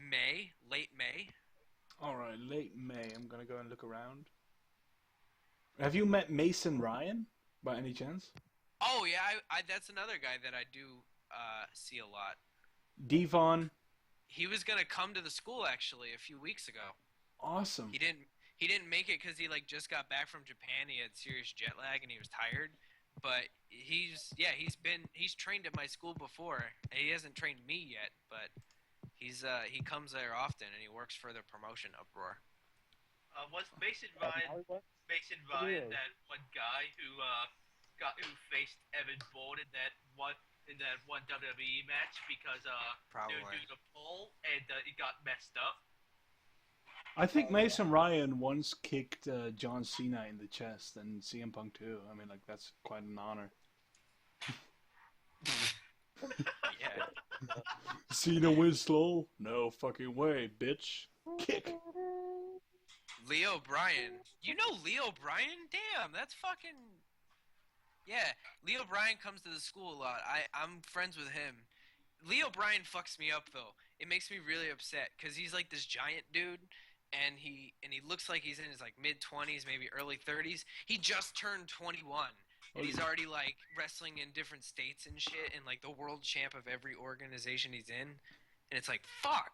C: May, late May.
A: All right, late May. I'm gonna go and look around. Have you met Mason Ryan by any chance?
C: Oh yeah, that's another guy that I do see a lot.
A: Devon.
C: He was gonna come to the school actually a few weeks ago.
A: Awesome.
C: He didn't make it because he like just got back from Japan. He had serious jet lag and he was tired. But he's trained at my school before. He hasn't trained me yet, but he comes there often and he works for the promotion Uproar.
B: Was Mason Ryan that one guy who faced Evan Bourne in that one WWE match because
C: Probably.
B: they were doing a poll and it got messed up?
A: I think Mason Ryan once kicked John Cena in the chest and CM Punk too. I mean, like, that's quite an honor.
C: Yeah.
A: Cena wins slow? No fucking way, bitch. Kick.
C: Leo Bryan. You know Leo Bryan? Damn, that's fucking... Yeah, Leo Bryan comes to the school a lot. I'm friends with him. Leo Bryan fucks me up, though. It makes me really upset, because he's like this giant dude, and he looks like he's in his like mid-20s, maybe early 30s. He just turned 21, and he's already like wrestling in different states and shit, and like the world champ of every organization he's in. And it's like, fuck!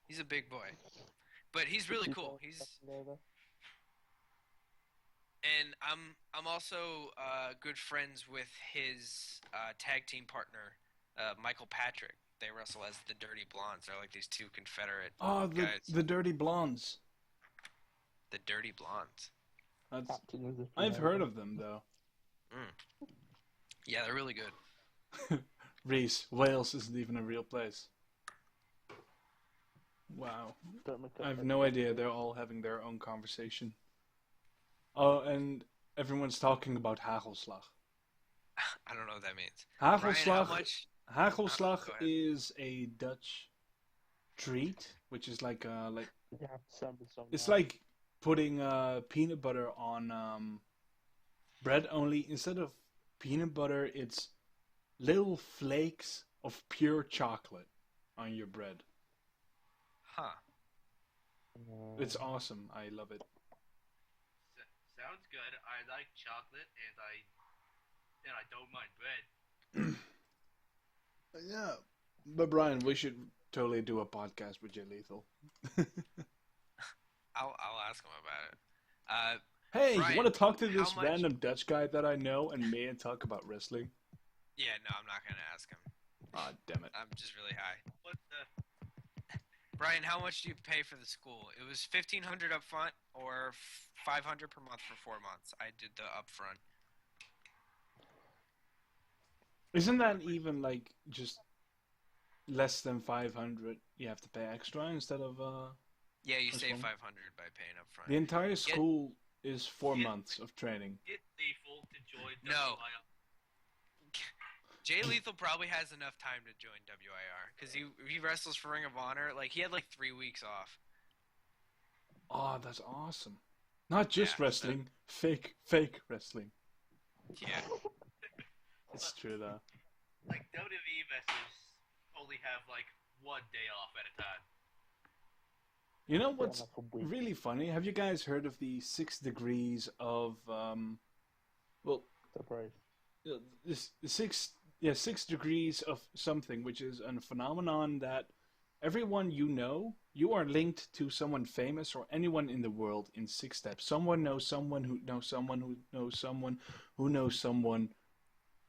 C: He's a big boy. But he's really cool. And I'm also good friends with his tag team partner, Michael Patrick. They wrestle as the Dirty Blondes. They're like these two Confederate guys.
A: The Dirty Blondes.
C: The Dirty Blondes.
A: I've heard of them though.
C: Mm. Yeah, they're really good.
A: Reese, Wales isn't even a real place. Wow. I have no idea. They're all having their own conversation. Oh, and everyone's talking about Hagelslag.
C: I don't know what that means.
A: Hagelslag.
C: Brian,
A: Hagelslag is a Dutch treat, which is like it's like putting peanut butter on bread. Only instead of peanut butter, it's little flakes of pure chocolate on your bread.
C: Huh.
A: It's awesome. I love it.
B: Sounds good. I like chocolate, and I don't mind bread.
A: Yeah, but Brian, we should totally do a podcast with Jay Lethal.
C: I'll ask him about it.
A: Hey,
C: Brian,
A: you want to talk to this random Dutch guy that I know and me and talk about wrestling?
C: Yeah, no, I'm not gonna ask him.
A: Ah, damn it.
C: I'm just really high.
B: What the?
C: Brian, how much do you pay for the school? It was $1,500 up front or $500 per month for 4 months. I did the upfront.
A: Isn't that even like just less than 500? You have to pay extra instead of
C: Yeah, you
A: That's
C: save
A: one.
C: 500 by paying up front.
A: the entire school is 4 months of training.
B: Get Lethal to join
C: No.
B: WIR.
C: Jay Lethal probably has enough time to join WIR because he wrestles for Ring of Honor. Like he had like 3 weeks off.
A: Oh, that's awesome. Not just
C: Yeah,
A: wrestling, fake wrestling.
C: Yeah.
A: It's true though.
B: Like WWE wrestlers only have like 1 day off at a time.
A: You know what's really funny? Have you guys heard of the 6 degrees of this 6 degrees of something, which is a phenomenon that everyone you are linked to someone famous or anyone in the world in 6 steps. Someone knows someone who knows someone who knows someone who knows someone.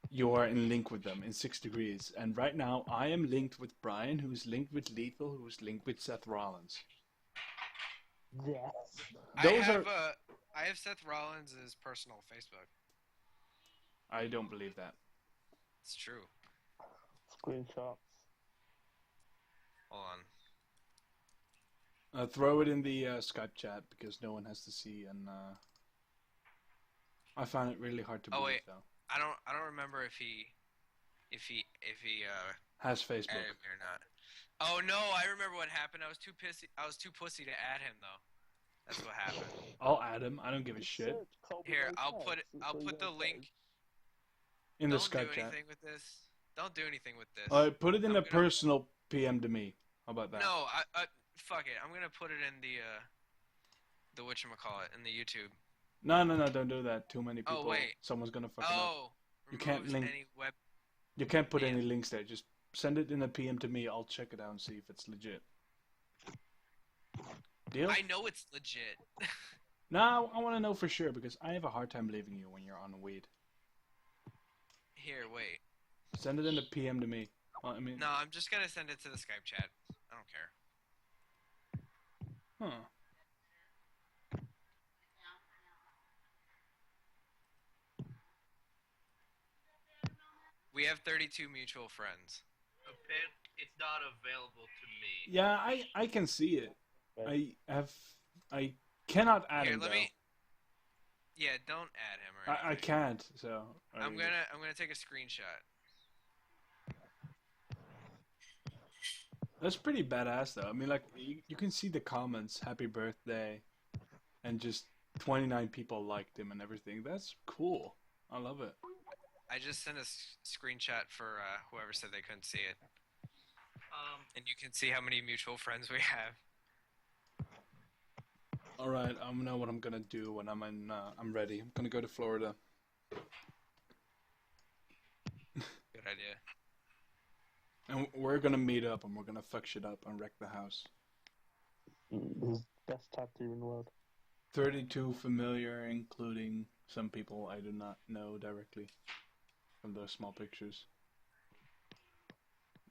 A: You are in link with them in 6 degrees. And right now, I am linked with Brian, who's linked with Lethal, who's linked with Seth Rollins.
D: Yes.
C: I have Seth Rollins' personal Facebook.
A: I don't believe that.
C: It's true.
D: Screenshots.
C: Hold on.
A: Throw it in the Skype chat because no one has to see, and I find it really hard to
C: Oh,
A: believe
C: wait.
A: though.
C: I don't remember if he
A: Has Facebook.
C: added me or not. Oh no, I remember what happened. I was too pussy to add him though. That's what happened.
A: I'll add him. I don't give a shit.
D: Search Colby
C: Here,
D: Lopez.
C: I'll put
D: That's
C: I'll
D: all you
C: put the
D: gotta
C: link.
D: say.
A: In the
C: Don't do
A: Skype chat.
C: anything with this. Don't do anything with this.
A: Put it in
C: I'm
A: a
C: gonna-
A: personal PM to me. How about that?
C: No, I fuck it. I'm gonna put it in the whatchamacallit, in the YouTube.
A: No, don't do that. Too many people.
C: Oh, wait.
A: Someone's gonna fuck it up.
C: Oh,
A: You can't
C: removes
A: link-
C: any web.
A: You can't put
C: Yeah.
A: any links there. Just send it in a PM to me. I'll check it out and see if it's legit. Deal?
C: I know it's legit.
A: No, I want to know for sure because I have a hard time believing you when you're on weed.
C: Here, wait.
A: Send it in a PM to me. Well, I mean,
C: No, I'm just gonna send it to the Skype chat. I don't care.
A: huh?
C: We have 32 mutual friends.
B: It's not available to me.
A: Yeah, I can see it. I cannot add
C: Here,
A: him
C: let
A: though.
C: me. Yeah, don't add him or anything.
A: I can't. So
C: I'm gonna take a screenshot.
A: That's pretty badass though. I mean, like you can see the comments, "Happy birthday," and just 29 people liked him and everything. That's cool. I love it.
C: I just sent a screenshot for whoever said they couldn't see it, and you can see how many mutual friends we have.
A: All right, I know what I'm gonna do when I'm ready. I'm gonna go to Florida.
C: Good idea.
A: And we're gonna meet up and we're gonna fuck shit up and wreck the house.
D: His best tattoo in the world.
A: 32 familiar, including some people I do not know directly from those small pictures.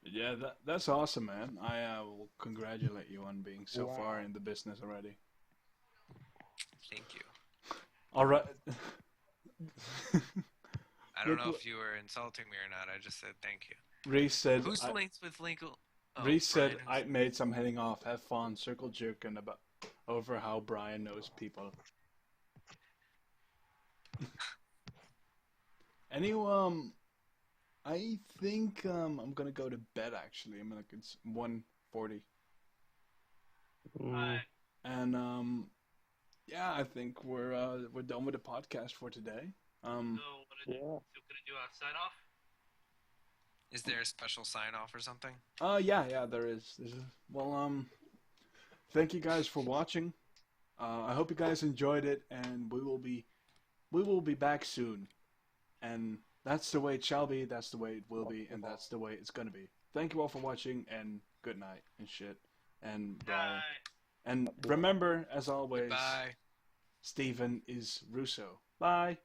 A: Yeah, that's awesome, man. I will congratulate you on being so
D: Wow.
A: far in the business already.
C: Thank you.
A: All right.
C: I don't
A: Look
C: know
A: what-
C: if you were insulting me or not. I just said thank you.
A: Reese said.
C: Who's linked with Linkle? Oh,
A: Reese said,
C: Brian,
A: "I made some heading off. Have fun. Circle jerking about over how Brian knows people." Anyway, I think I'm gonna go to bed. Actually, I'm like it's 1:40, and yeah, I think we're done with the podcast for today.
B: So,
D: Yeah.
B: so gonna do a sign off?
C: Is there a special sign off or something?
A: Yeah, there is. Well, thank you guys for watching. I hope you guys enjoyed it, and we will be back soon. And that's the way it shall be, that's the way it will be, and that's the way it's gonna be. Thank you all for watching, and good night and shit. And bye. And remember, as always,
C: Bye.
A: Steven is Russo. Bye.